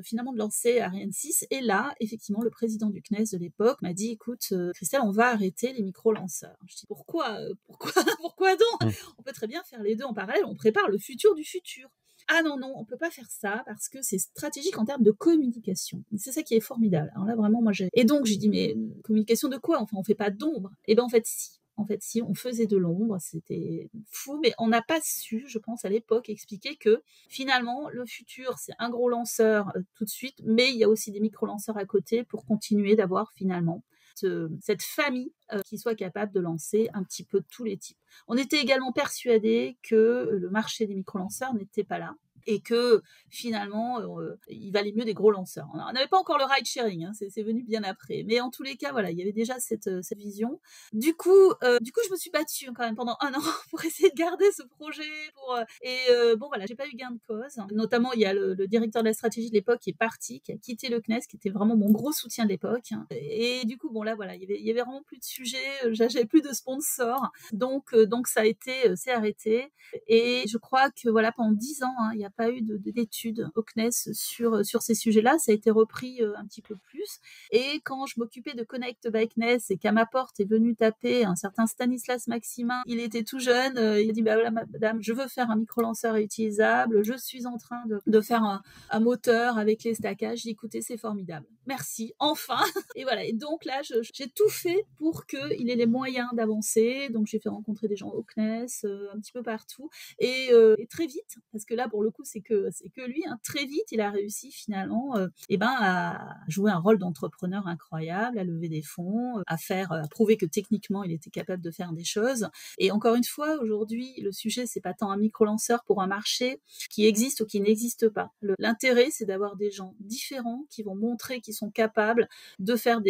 finalement de lancer Ariane 6 et là, effectivement, le président du CNES de l'époque m'a dit, écoute, Christelle, on va arrêter arrêter les micro-lanceurs. Je dis pourquoi, pourquoi donc? Mmh. On peut très bien faire les deux en parallèle, on prépare le futur du futur. Ah non, non, on peut pas faire ça parce que c'est stratégique en termes de communication. C'est ça qui est formidable. Alors là, vraiment, moi, j'ai... Et donc, j'ai dit, mais communication de quoi? Enfin, on fait pas d'ombre. Et ben, en fait, si. En fait, si, on faisait de l'ombre, c'était fou, mais on n'a pas su, je pense, à l'époque, expliquer que finalement, le futur, c'est un gros lanceur tout de suite, mais il y a aussi des micro-lanceurs à côté pour continuer d'avoir finalement cette famille qui soit capable de lancer un petit peu tous les types. On était également persuadés que le marché des micro-lanceurs n'était pas là et que finalement, il valait mieux des gros lanceurs. On n'avait pas encore le ride sharing, hein, c'est venu bien après. Mais en tous les cas, voilà, il y avait déjà cette vision. Du coup, je me suis battue quand même pendant 1 an pour essayer de garder ce projet. Bon, voilà, j'ai pas eu gain de cause. Notamment, il y a le directeur de la stratégie de l'époque qui est parti, qui a quitté le CNES, qui était vraiment mon gros soutien de l'époque. Et du coup, bon là, voilà, il y avait vraiment plus de sujet, j'avais plus de sponsors. Donc ça a été, c'est arrêté. Et je crois que voilà, pendant 10 ans, hein, il n'y a pas eu d'études au CNES sur ces sujets-là. Ça a été repris un petit peu plus. Et quand je m'occupais de Connect by CNES et qu'à ma porte est venu taper un certain Stanislas Maximin, il était tout jeune, il a dit bah voilà madame, je veux faire un micro-lanceur réutilisable, je suis en train de faire un moteur avec les stackages. J'ai dit écoutez, c'est formidable. Merci, enfin. Et voilà. Et donc là, j'ai tout fait pour qu'il ait les moyens d'avancer. Donc j'ai fait rencontrer des gens au CNES, un petit peu partout. Et très vite, parce que là pour le coup c'est que lui, hein, très vite il a réussi finalement à jouer un rôle d'entrepreneur incroyable, à lever des fonds, à prouver que techniquement il était capable de faire des choses. Et encore une fois, aujourd'hui le sujet c'est pas tant un micro-lanceur pour un marché qui existe ou qui n'existe pas. L'intérêt c'est d'avoir des gens différents qui vont montrer qu'ils sont capables de faire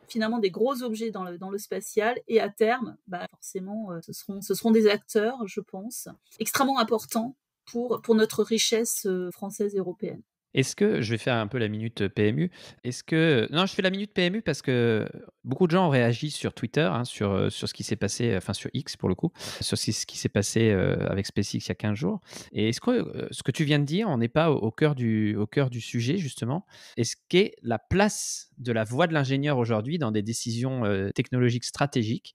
finalement des gros objets dans le spatial, et à terme, bah forcément, ce seront des acteurs, je pense, extrêmement importants pour notre richesse française et européenne. Est-ce que je vais faire un peu la minute PMU? Est-ce que non, je fais la minute PMU parce que beaucoup de gens ont réagi sur Twitter, hein, sur ce qui s'est passé, enfin sur X pour le coup, sur ce qui s'est passé, avec SpaceX il y a 15 jours. Et est-ce que, ce que tu viens de dire, on n'est pas au cœur du sujet justement? Est-ce qu'est la place de la voix de l'ingénieur aujourd'hui dans des décisions, technologiques stratégiques?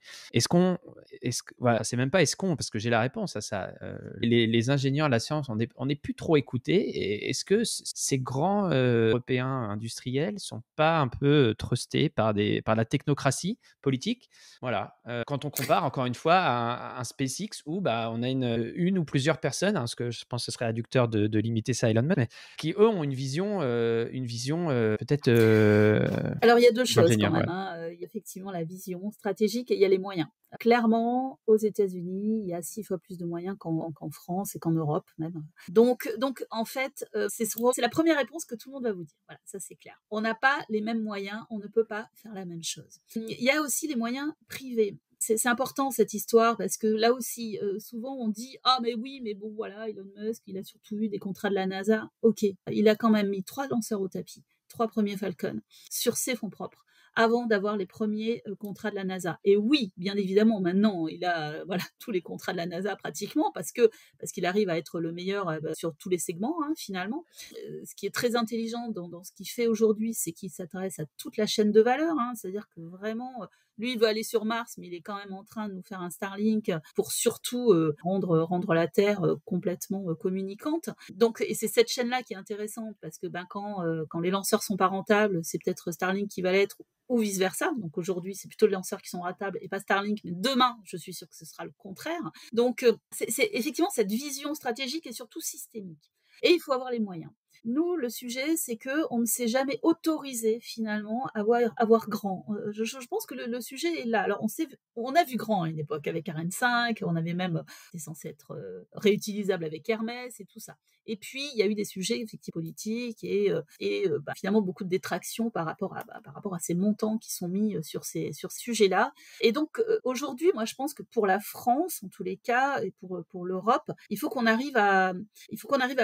Voilà, c'est même pas est-ce qu'on, parce que j'ai la réponse à ça. Les ingénieurs, la science, on n'est plus trop écoutés. Et est-ce que ces grands européens industriels sont pas un peu trustés par la technocratie politique? Voilà. Quand on compare encore une fois à un SpaceX où bah, on a une ou plusieurs personnes, hein, parce que je pense que ce serait réducteur de limiter ça à Elon Musk, mais qui eux ont une vision peut-être Alors il y a deux choses quand d'ingénieur. même, Voilà. hein. Il y a effectivement la vision stratégique et il y a les moyens. Clairement, aux États-Unis, il y a 6 fois plus de moyens qu'en France et qu'en Europe même. Donc en fait, c'est la première réponse que tout le monde va vous dire. Voilà, ça c'est clair. On n'a pas les mêmes moyens, on ne peut pas faire la même chose. Il y a aussi les moyens privés. C'est important cette histoire parce que là aussi, souvent on dit ah mais oui mais bon voilà Elon Musk il a surtout eu des contrats de la NASA. Ok, il a quand même mis 3 lanceurs au tapis, 3 premiers Falcon sur ses fonds propres avant d'avoir les premiers contrats de la NASA. Et oui, bien évidemment, maintenant, il a voilà tous les contrats de la NASA pratiquement parce qu'il arrive à être le meilleur sur tous les segments hein, finalement. Ce qui est très intelligent dans ce qu'il fait aujourd'hui, c'est qu'il s'intéresse à toute la chaîne de valeur. Hein, c'est-à-dire que vraiment, lui, il veut aller sur Mars, mais il est quand même en train de nous faire un Starlink pour surtout rendre la Terre complètement communicante. Donc, et c'est cette chaîne-là qui est intéressante parce que quand les lanceurs sont pas rentables, c'est peut-être Starlink qui va l'être ou vice-versa. Donc aujourd'hui, c'est plutôt les lanceurs qui sont rentables et pas Starlink, mais demain, je suis sûre que ce sera le contraire. Donc, c'est effectivement cette vision stratégique et surtout systémique. Et il faut avoir les moyens. Nous, le sujet, c'est qu'on ne s'est jamais autorisé finalement à voir grand. Je pense que le sujet est là. Alors, on a vu grand à une époque avec Ariane 5, on avait même, c'était censé être réutilisable avec Hermès et tout ça. Et puis, il y a eu des sujets effectivement politiques et finalement beaucoup de détraction par rapport à ces montants qui sont mis sur ces sujets-là. Et donc, aujourd'hui, moi, je pense que pour la France, en tous les cas, et pour l'Europe, il faut qu'on arrive à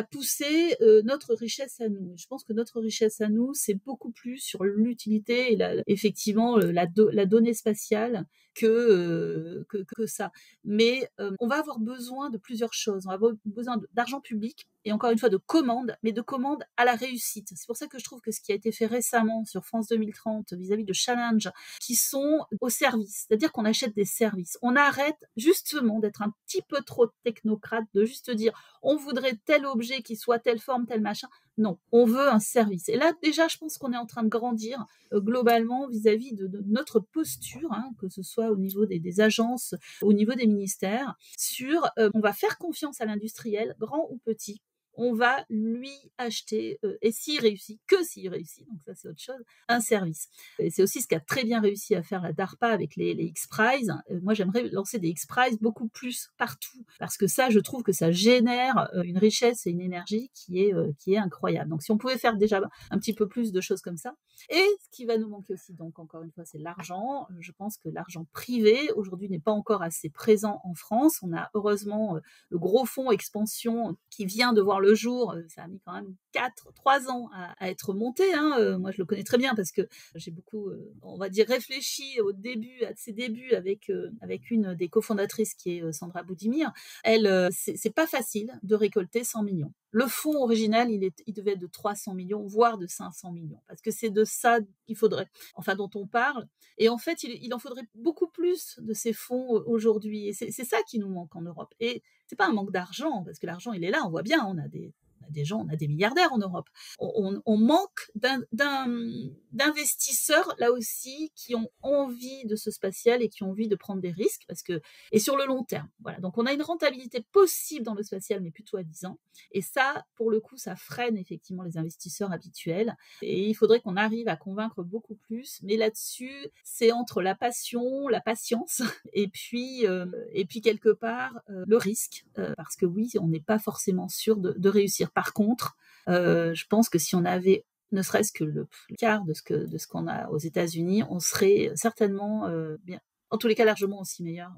pousser notre richesse à nous. Je pense que notre richesse à nous, c'est beaucoup plus sur l'utilité et effectivement la donnée spatiale que ça. Mais on va avoir besoin de plusieurs choses. On va avoir besoin d'argent public et encore une fois de commande, mais de commande à la réussite. C'est pour ça que je trouve que ce qui a été fait récemment sur France 2030 vis-à-vis de Challenge, qui sont au service, c'est-à-dire qu'on achète des services. On arrête justement d'être un petit peu trop technocrate, de juste dire on voudrait tel objet qui soit telle forme, tel machin. Non, on veut un service. Et là, déjà, je pense qu'on est en train de grandir globalement vis-à-vis de notre posture, hein, que ce soit au niveau des agences, au niveau des ministères, sur on va faire confiance à l'industriel, grand ou petit. On va lui acheter, et s'il réussit, que s'il réussit, donc ça c'est autre chose, un service. Et c'est aussi ce qu'a très bien réussi à faire la DARPA avec les X-Prize. Moi j'aimerais lancer des X-Prize beaucoup plus partout, parce que ça je trouve que ça génère une richesse et une énergie qui est incroyable. Donc si on pouvait faire déjà un petit peu plus de choses comme ça. Et ce qui va nous manquer aussi, donc encore une fois, c'est l'argent. Je pense que l'argent privé aujourd'hui n'est pas encore assez présent en France. On a heureusement le gros fonds expansion qui vient de voir le jour. Ça a mis quand même 3 ans à être monté. Hein. Moi, je le connais très bien parce que j'ai beaucoup, on va dire, réfléchi à ses débuts avec une des cofondatrices qui est Sandra Boudimir. Elle, c'est pas facile de récolter 100 millions. Le fonds original, il devait être de 300 millions, voire de 500 millions, parce que c'est de ça qu'il faudrait, enfin dont on parle. Et en fait, il en faudrait beaucoup plus de ces fonds aujourd'hui. Et c'est ça qui nous manque en Europe. Et c'est pas un manque d'argent, parce que l'argent, il est là, on voit bien, on a des gens, on a des milliardaires en Europe. On manque d'investisseurs, là aussi, qui ont envie de ce spatial et qui ont envie de prendre des risques, et sur le long terme. Voilà. Donc, on a une rentabilité possible dans le spatial, mais plutôt à 10 ans. Et ça, pour le coup, ça freine effectivement les investisseurs habituels. Et il faudrait qu'on arrive à convaincre beaucoup plus. Mais là-dessus, c'est entre la passion, la patience, et puis quelque part, le risque. Parce que oui, on n'est pas forcément sûr de réussir. Par contre, je pense que si on avait ne serait-ce que le quart de ce qu'on a aux États-Unis, on serait certainement bien. En tous les cas, largement aussi meilleur,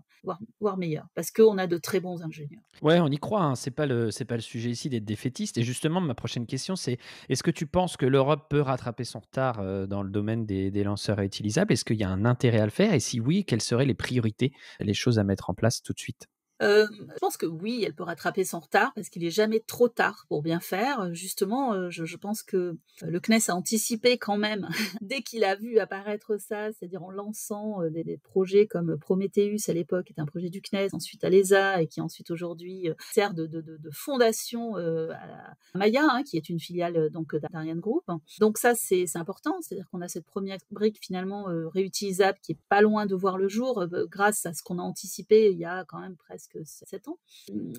voire meilleur, parce qu'on a de très bons ingénieurs. Ouais, on y croit, hein. C'est pas le sujet ici d'être défaitiste. Et justement, ma prochaine question, c'est est-ce que tu penses que l'Europe peut rattraper son retard dans le domaine des lanceurs réutilisables? Est-ce qu'il y a un intérêt à le faire? Et si oui, quelles seraient les priorités, les choses à mettre en place tout de suite? Je pense que oui, elle peut rattraper son retard parce qu'il est jamais trop tard pour bien faire. Justement, je pense que le CNES a anticipé quand même dès qu'il a vu apparaître ça, c'est-à-dire en lançant des projets comme Prometheus à l'époque, qui est un projet du CNES, ensuite à l'ESA et qui ensuite aujourd'hui sert de fondation à la Maya, hein, qui est une filiale donc d'Ariane Group. Donc ça, c'est important, c'est-à-dire qu'on a cette première brique finalement réutilisable qui est pas loin de voir le jour grâce à ce qu'on a anticipé il y a quand même presque 7 ans.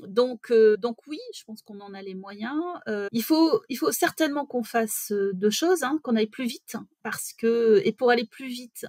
Donc oui, je pense qu'on en a les moyens. Il faut certainement qu'on fasse deux choses, hein, qu'on aille plus vite, et pour aller plus vite,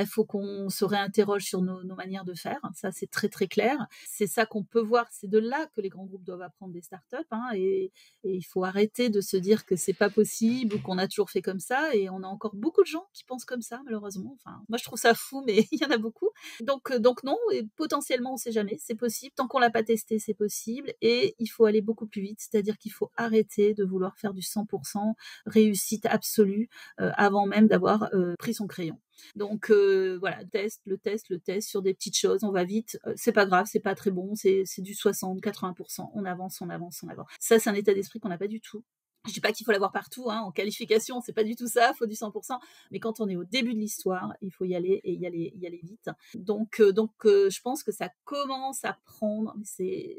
faut qu'on se réinterroge sur nos manières de faire. Ça, c'est très, très clair. C'est ça qu'on peut voir. C'est de là que les grands groupes doivent apprendre des startups. Hein, et il faut arrêter de se dire que c'est pas possible ou qu'on a toujours fait comme ça. Et on a encore beaucoup de gens qui pensent comme ça, malheureusement. Enfin, moi, je trouve ça fou, mais il y en a beaucoup. Donc non, et potentiellement, on sait jamais. C'est possible. Tant qu'on l'a pas testé, c'est possible. Et il faut aller beaucoup plus vite. C'est-à-dire qu'il faut arrêter de vouloir faire du 100% réussite absolue avant même d'avoir pris son crayon. Donc voilà, le test sur des petites choses, on va vite, c'est pas grave, c'est pas très bon, c'est du 60-80%, on avance. Ça, c'est un état d'esprit qu'on n'a pas du tout. Je dis pas qu'il faut l'avoir partout, hein, en qualification, c'est pas du tout ça, il faut du 100%, mais quand on est au début de l'histoire, il faut y aller et y aller vite. Donc je pense que ça commence à prendre,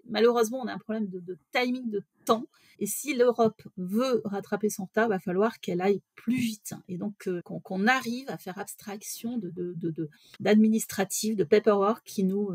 malheureusement on a un problème de timing, de temps, et si l'Europe veut rattraper son retard, il va falloir qu'elle aille plus vite, et donc qu'on arrive à faire abstraction d'administratif, de paperwork qui nous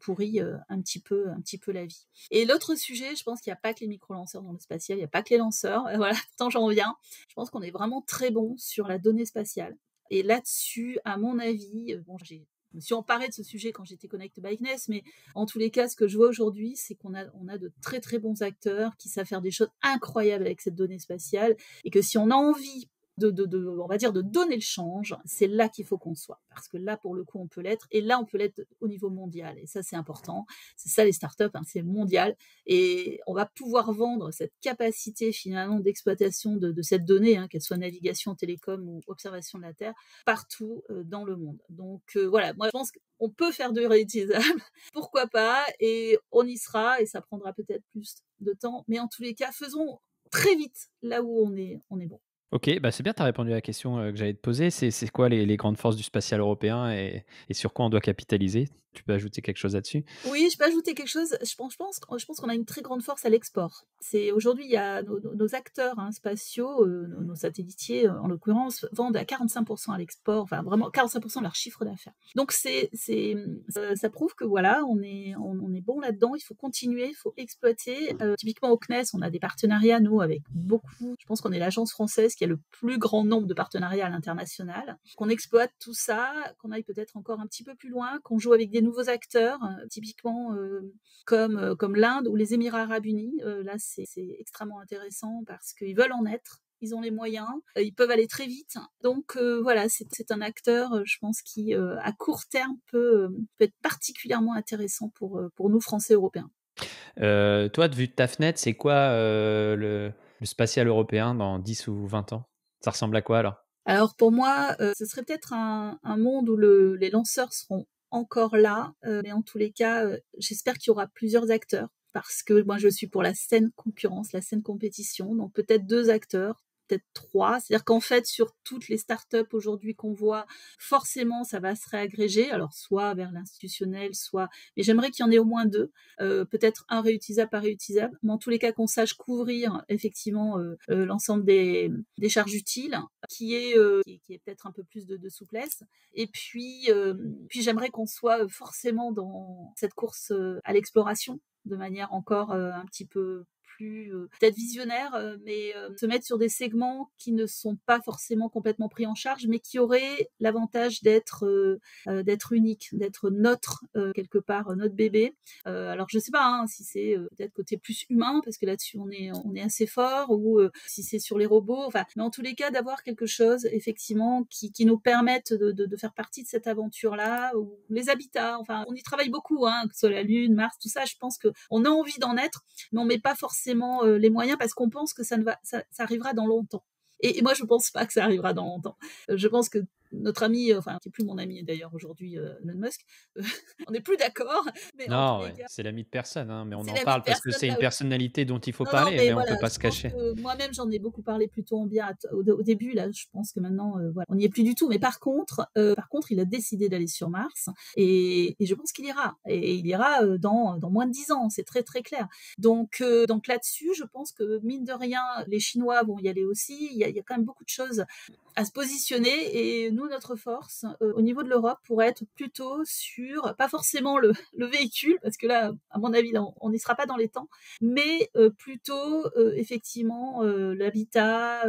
pourrit un petit peu la vie. Et l'autre sujet, je pense qu'il n'y a pas que les micro-lanceurs dans le spatial, il n'y a pas que les lanceurs, voilà, pourtant j'en reviens. Je pense qu'on est vraiment très bon sur la donnée spatiale. Et là-dessus, à mon avis, je me suis emparée de ce sujet quand j'étais Connect by CNES, mais en tous les cas, ce que je vois aujourd'hui, c'est qu'on a de très très bons acteurs qui savent faire des choses incroyables avec cette donnée spatiale, et que si on a envie on va dire, de donner le change, c'est là qu'il faut qu'on soit. Parce que là, pour le coup, on peut l'être. Et là, on peut l'être au niveau mondial. Et ça, c'est important. C'est ça, les startups, hein, c'est mondial. Et on va pouvoir vendre cette capacité, finalement, d'exploitation de cette donnée, hein, qu'elle soit navigation, télécom ou observation de la Terre, partout dans le monde. Donc, voilà, moi, je pense qu'on peut faire du réutilisable. Pourquoi pas? Et on y sera. Et ça prendra peut-être plus de temps. Mais en tous les cas, faisons très vite là où on est bon. Ok, bah c'est bien, tu as répondu à la question que j'allais te poser. C'est quoi les grandes forces du spatial européen et sur quoi on doit capitaliser? Tu peux ajouter quelque chose là-dessus? Oui, je peux ajouter quelque chose. Je pense qu'on a une très grande force à l'export. C'est aujourd'hui, il y a nos acteurs, hein, spatiaux, nos satellitiers, en l'occurrence, vendent à 45% à l'export, enfin vraiment 45% de leur chiffre d'affaires. Donc ça prouve que voilà, on est bon là-dedans. Il faut continuer, il faut exploiter. Typiquement au CNES, on a des partenariats, nous, avec beaucoup. Je pense qu'on est l'agence française qui a le plus grand nombre de partenariats à l'international. Qu'on exploite tout ça, qu'on aille peut-être encore un petit peu plus loin, qu'on joue avec des nouveaux acteurs, typiquement comme l'Inde ou les Émirats arabes unis. Là, c'est extrêmement intéressant parce qu'ils veulent en être. Ils ont les moyens, ils peuvent aller très vite. Donc voilà, c'est un acteur, je pense, qui à court terme peut être particulièrement intéressant pour nous, Français européens. Toi, vu de ta fenêtre, c'est quoi le spatial européen dans 10 ou 20 ans? Ça ressemble à quoi alors? Alors pour moi, ce serait peut-être un monde où les lanceurs seront encore là, mais en tous les cas, j'espère qu'il y aura plusieurs acteurs parce que moi je suis pour la saine concurrence, la saine compétition, donc peut-être 2 acteurs, peut-être 3. C'est-à-dire qu'en fait sur toutes les startups aujourd'hui qu'on voit, forcément ça va se réagréger, alors soit vers l'institutionnel, soit mais j'aimerais qu'il y en ait au moins 2, peut-être un réutilisable, pas réutilisable, mais en tous les cas qu'on sache couvrir effectivement, l'ensemble des charges utiles, qui est peut-être un peu plus de souplesse. Et puis j'aimerais qu'on soit forcément dans cette course à l'exploration de manière encore un petit peu plus peut-être visionnaire, mais se mettre sur des segments qui ne sont pas forcément complètement pris en charge, mais qui auraient l'avantage d'être uniques, d'être notre quelque part notre bébé. Alors je sais pas hein, si c'est peut-être côté plus humain parce que là-dessus on est assez fort ou si c'est sur les robots. Enfin, mais en tous les cas d'avoir quelque chose effectivement qui nous permette de faire partie de cette aventure-là ou les habitats. Enfin, on y travaille beaucoup, hein, que ce soit la Lune, Mars, tout ça. Je pense que on a envie d'en être, mais on met pas forcément les moyens parce qu'on pense que ça arrivera dans longtemps. Et moi, je pense pas que ça arrivera dans longtemps. Je pense que notre ami, enfin, qui est plus mon ami d'ailleurs aujourd'hui, Elon Musk, on n'est plus d'accord, mais en tous Non, les ouais, cas, c'est l'ami de personne, hein, mais on c'est en l'ami de parle parce que personne c'est une là. personnalité dont il faut Non, non, parler, mais mais on voilà, peut pas je se pense cacher. que moi-même, j'en ai beaucoup parlé plutôt en bien au début. Là, je pense que maintenant, voilà, on n'y est plus du tout. Mais par contre, il a décidé d'aller sur Mars et je pense qu'il ira. Et il ira dans moins de 10 ans, c'est très, très clair. Donc là-dessus, je pense que mine de rien, les Chinois vont y aller aussi. Il y a quand même beaucoup de choses à se positionner et nous, notre force au niveau de l'Europe pourrait être plutôt sur, pas forcément le véhicule, parce que là, à mon avis, là, on n'y sera pas dans les temps, mais plutôt effectivement l'habitat,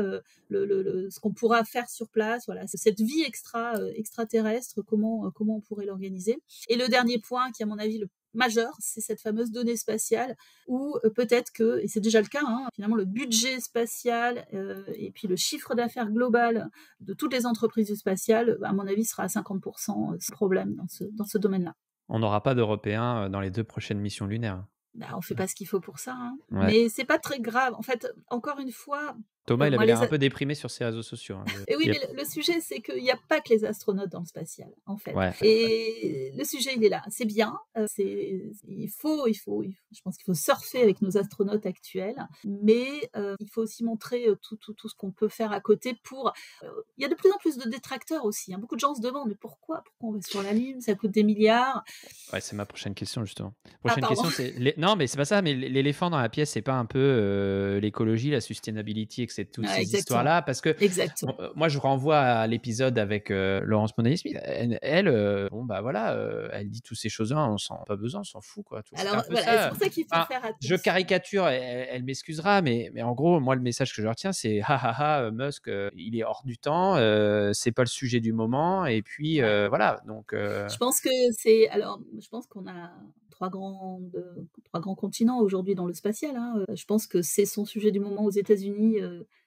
ce qu'on pourra faire sur place, voilà, cette vie extraterrestre, comment on pourrait l'organiser. Et le dernier point, qui à mon avis le majeur, c'est cette fameuse donnée spatiale où peut-être que, et c'est déjà le cas, hein, finalement le budget spatial et puis le chiffre d'affaires global de toutes les entreprises spatiales, à mon avis, sera à 50% sans problème dans ce domaine-là. On n'aura pas d'Européens dans les 2 prochaines missions lunaires. Bah, on fait pas ce qu'il faut pour ça, hein. Ouais. Mais c'est pas très grave. En fait, encore une fois, Thomas, il moi avait l'air les un peu déprimé sur ses réseaux sociaux, hein. et oui, Il y a mais le sujet, c'est qu'il n'y a pas que les astronautes dans le spatial, en fait. ouais. Et le sujet, il est là. C'est bien. Je pense qu'il faut surfer avec nos astronautes actuels, mais il faut aussi montrer tout ce qu'on peut faire à côté pour. Il y a de plus en plus de détracteurs aussi, hein. Beaucoup de gens se demandent, mais pourquoi on va sur la Lune? Ça coûte des milliards. Ouais, c'est ma prochaine question justement. Ah, Prochaine pardon. question, c'est non, mais c'est pas ça, mais l'éléphant dans la pièce, c'est pas un peu, l'écologie, la sustainability et que c'est toutes Ouais, ces exactement. histoires-là? Parce que Exactement. moi, je renvoie à l'épisode avec, Laurence Monelli-Smith. Elle, bon, bah, voilà, elle dit toutes ces choses-là, on s'en pas besoin, on s'en fout, quoi, tu vois? C'était Alors un peu voilà, et c'est ça, pour ça qu'il faut enfin, faire je attention. caricature, elle m'excusera, mais en gros, moi, le message que je retiens, c'est: «Ha ha ha, Musk, il est hors du temps, c'est pas le sujet du moment» et puis, Ouais. voilà, donc Je pense qu'on a trois grands continents aujourd'hui dans le spatial, hein. Je pense que c'est son sujet du moment aux États-Unis,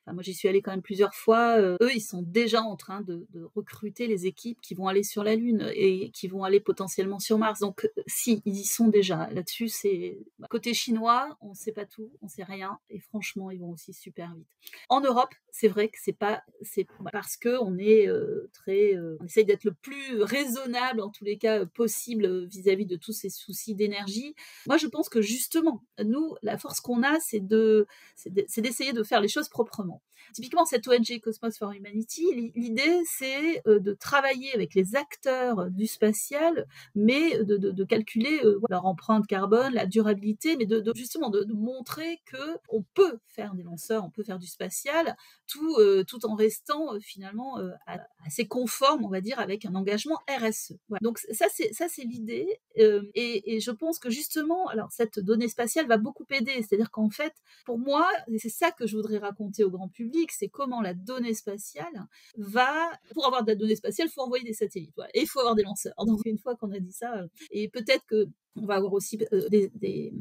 Enfin, moi, j'y suis allée quand même plusieurs fois. Eux, ils sont déjà en train de recruter les équipes qui vont aller sur la Lune et qui vont aller potentiellement sur Mars. Donc, si, ils y sont déjà. Là-dessus, c'est côté chinois, on ne sait pas tout, on ne sait rien. Et franchement, ils vont aussi super vite. En Europe, c'est vrai que c'est parce que on est on essaye d'être le plus raisonnable en tous les cas possible vis-à-vis de tous ces soucis d'énergie. Moi, je pense que justement, nous, la force qu'on a, c'est d'essayer de faire les choses proprement. Typiquement, cette ONG Cosmos for Humanity, l'idée, c'est de travailler avec les acteurs du spatial, mais de calculer leur empreinte carbone, la durabilité, mais justement de montrer que on peut faire des lanceurs, on peut faire du spatial, tout en restant finalement assez conforme, on va dire, avec un engagement RSE. Voilà. Donc ça, c'est l'idée. Et je pense que justement, alors cette donnée spatiale va beaucoup aider. C'est-à-dire qu'en fait, pour moi, et c'est ça que je voudrais raconter au grand public, c'est comment la donnée spatiale pour avoir de la donnée spatiale, il faut envoyer des satellites. Voilà. Et il faut avoir des lanceurs. Donc une fois qu'on a dit ça, et peut-être que on va avoir aussi des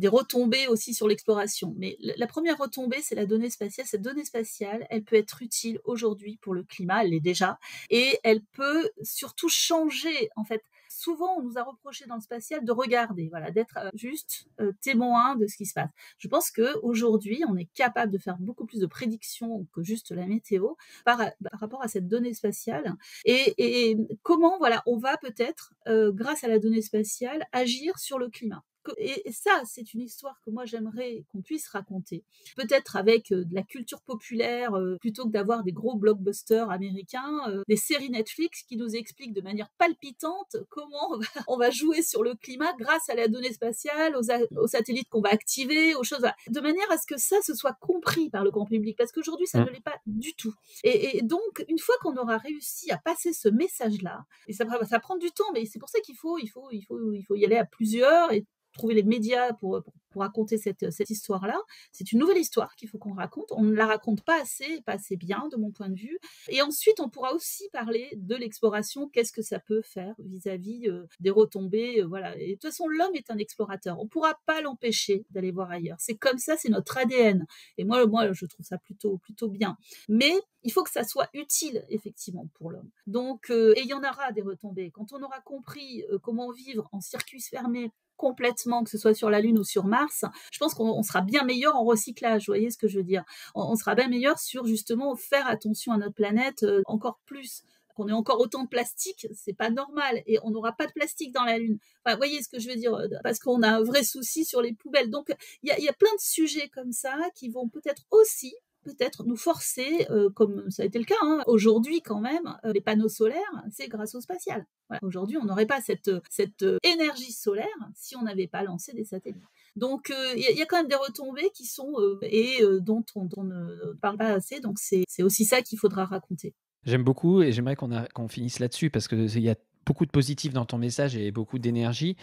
retombées aussi sur l'exploration. Mais la première retombée, c'est la donnée spatiale. Cette donnée spatiale, elle peut être utile aujourd'hui pour le climat, elle l'est déjà, et elle peut surtout changer, en fait. Souvent, on nous a reproché dans le spatial de regarder, voilà, d'être juste témoin de ce qui se passe. Je pense qu'aujourd'hui, on est capable de faire beaucoup plus de prédictions que juste la météo par rapport à cette donnée spatiale. Et comment, voilà, on va peut-être, grâce à la donnée spatiale, agir sur le climat. Et ça, c'est une histoire que moi j'aimerais qu'on puisse raconter. Peut-être avec de la culture populaire, plutôt que d'avoir des gros blockbusters américains, des séries Netflix qui nous expliquent de manière palpitante comment on va jouer sur le climat grâce à la donnée spatiale, aux satellites qu'on va activer, aux choses, voilà. De manière à ce que ça se soit compris par le grand public, parce qu'aujourd'hui ça ne l'est pas du tout. Et donc, une fois qu'on aura réussi à passer ce message-là, et ça va prendre du temps, mais c'est pour ça qu'il faut y aller à plusieurs et trouver les médias pour raconter cette histoire-là. C'est une nouvelle histoire qu'il faut qu'on raconte. On ne la raconte pas assez bien, de mon point de vue. Et ensuite, on pourra aussi parler de l'exploration. Qu'est-ce que ça peut faire vis-à-vis des retombées, voilà. Et de toute façon, l'homme est un explorateur. On ne pourra pas l'empêcher d'aller voir ailleurs. C'est comme ça, c'est notre ADN. Et moi, je trouve ça plutôt bien. Mais il faut que ça soit utile, effectivement, pour l'homme. Donc, et il y en aura des retombées. Quand on aura compris comment vivre en circuit fermé, complètement, que ce soit sur la Lune ou sur Mars, je pense qu'on sera bien meilleur en recyclage, vous voyez ce que je veux dire. On sera bien meilleur sur justement faire attention à notre planète encore plus. Qu'on ait encore autant de plastique, c'est pas normal. Et on n'aura pas de plastique dans la Lune. Enfin, vous voyez ce que je veux dire, parce qu'on a un vrai souci sur les poubelles. Donc, il y a plein de sujets comme ça qui vont peut-être nous forcer, comme ça a été le cas aujourd'hui quand même, les panneaux solaires, c'est grâce au spatial. Voilà. Aujourd'hui, on n'aurait pas cette énergie solaire si on n'avait pas lancé des satellites. Donc, il y a quand même des retombées qui sont dont on ne parle pas assez. Donc, c'est aussi ça qu'il faudra raconter. J'aime beaucoup et j'aimerais qu'on finisse là-dessus parce qu'il y a beaucoup de positif dans ton message et beaucoup d'énergie.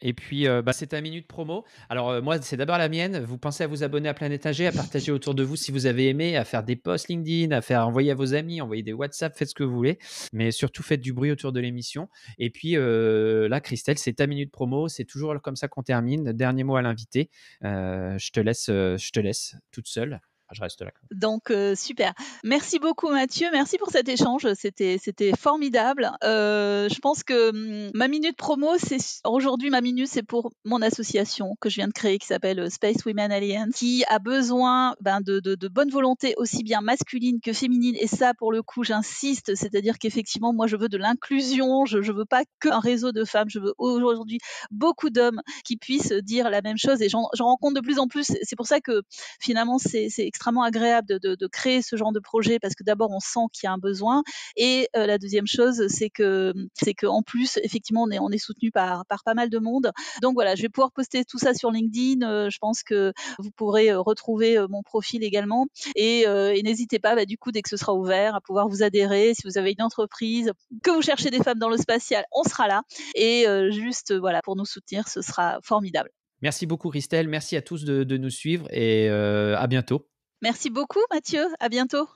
Et puis, c'est ta minute promo. Alors, moi, c'est d'abord la mienne. Vous pensez à vous abonner à Planète AG, à partager autour de vous si vous avez aimé, à faire des posts LinkedIn, à faire envoyer à vos amis, envoyer des WhatsApp, faites ce que vous voulez. Mais surtout, faites du bruit autour de l'émission. Et puis, là, Christelle, c'est ta minute promo. C'est toujours comme ça qu'on termine. Dernier mot à l'invité. Je te laisse toute seule. Je reste là. Donc, super. Merci beaucoup Mathieu, merci pour cet échange, c'était formidable. Je pense que ma minute promo, aujourd'hui ma minute, c'est pour mon association que je viens de créer qui s'appelle Space Women Alliance, qui a besoin de bonne volonté aussi bien masculine que féminine, et ça pour le coup j'insiste, c'est-à-dire qu'effectivement moi je veux de l'inclusion, je veux pas qu'un réseau de femmes, je veux aujourd'hui beaucoup d'hommes qui puissent dire la même chose, et j'en rencontre de plus en plus. C'est pour ça que finalement c'est extrêmement agréable de créer ce genre de projet, parce que d'abord on sent qu'il y a un besoin, et la deuxième chose c'est que en plus effectivement on est soutenu par pas mal de monde. Donc voilà, je vais pouvoir poster tout ça sur LinkedIn, je pense que vous pourrez retrouver mon profil également, et n'hésitez pas du coup dès que ce sera ouvert à pouvoir vous adhérer. Si vous avez une entreprise, que vous cherchez des femmes dans le spatial, on sera là, et juste voilà, pour nous soutenir, ce sera formidable. Merci beaucoup Christelle, merci à tous de nous suivre et à bientôt. Merci beaucoup Mathieu, à bientôt.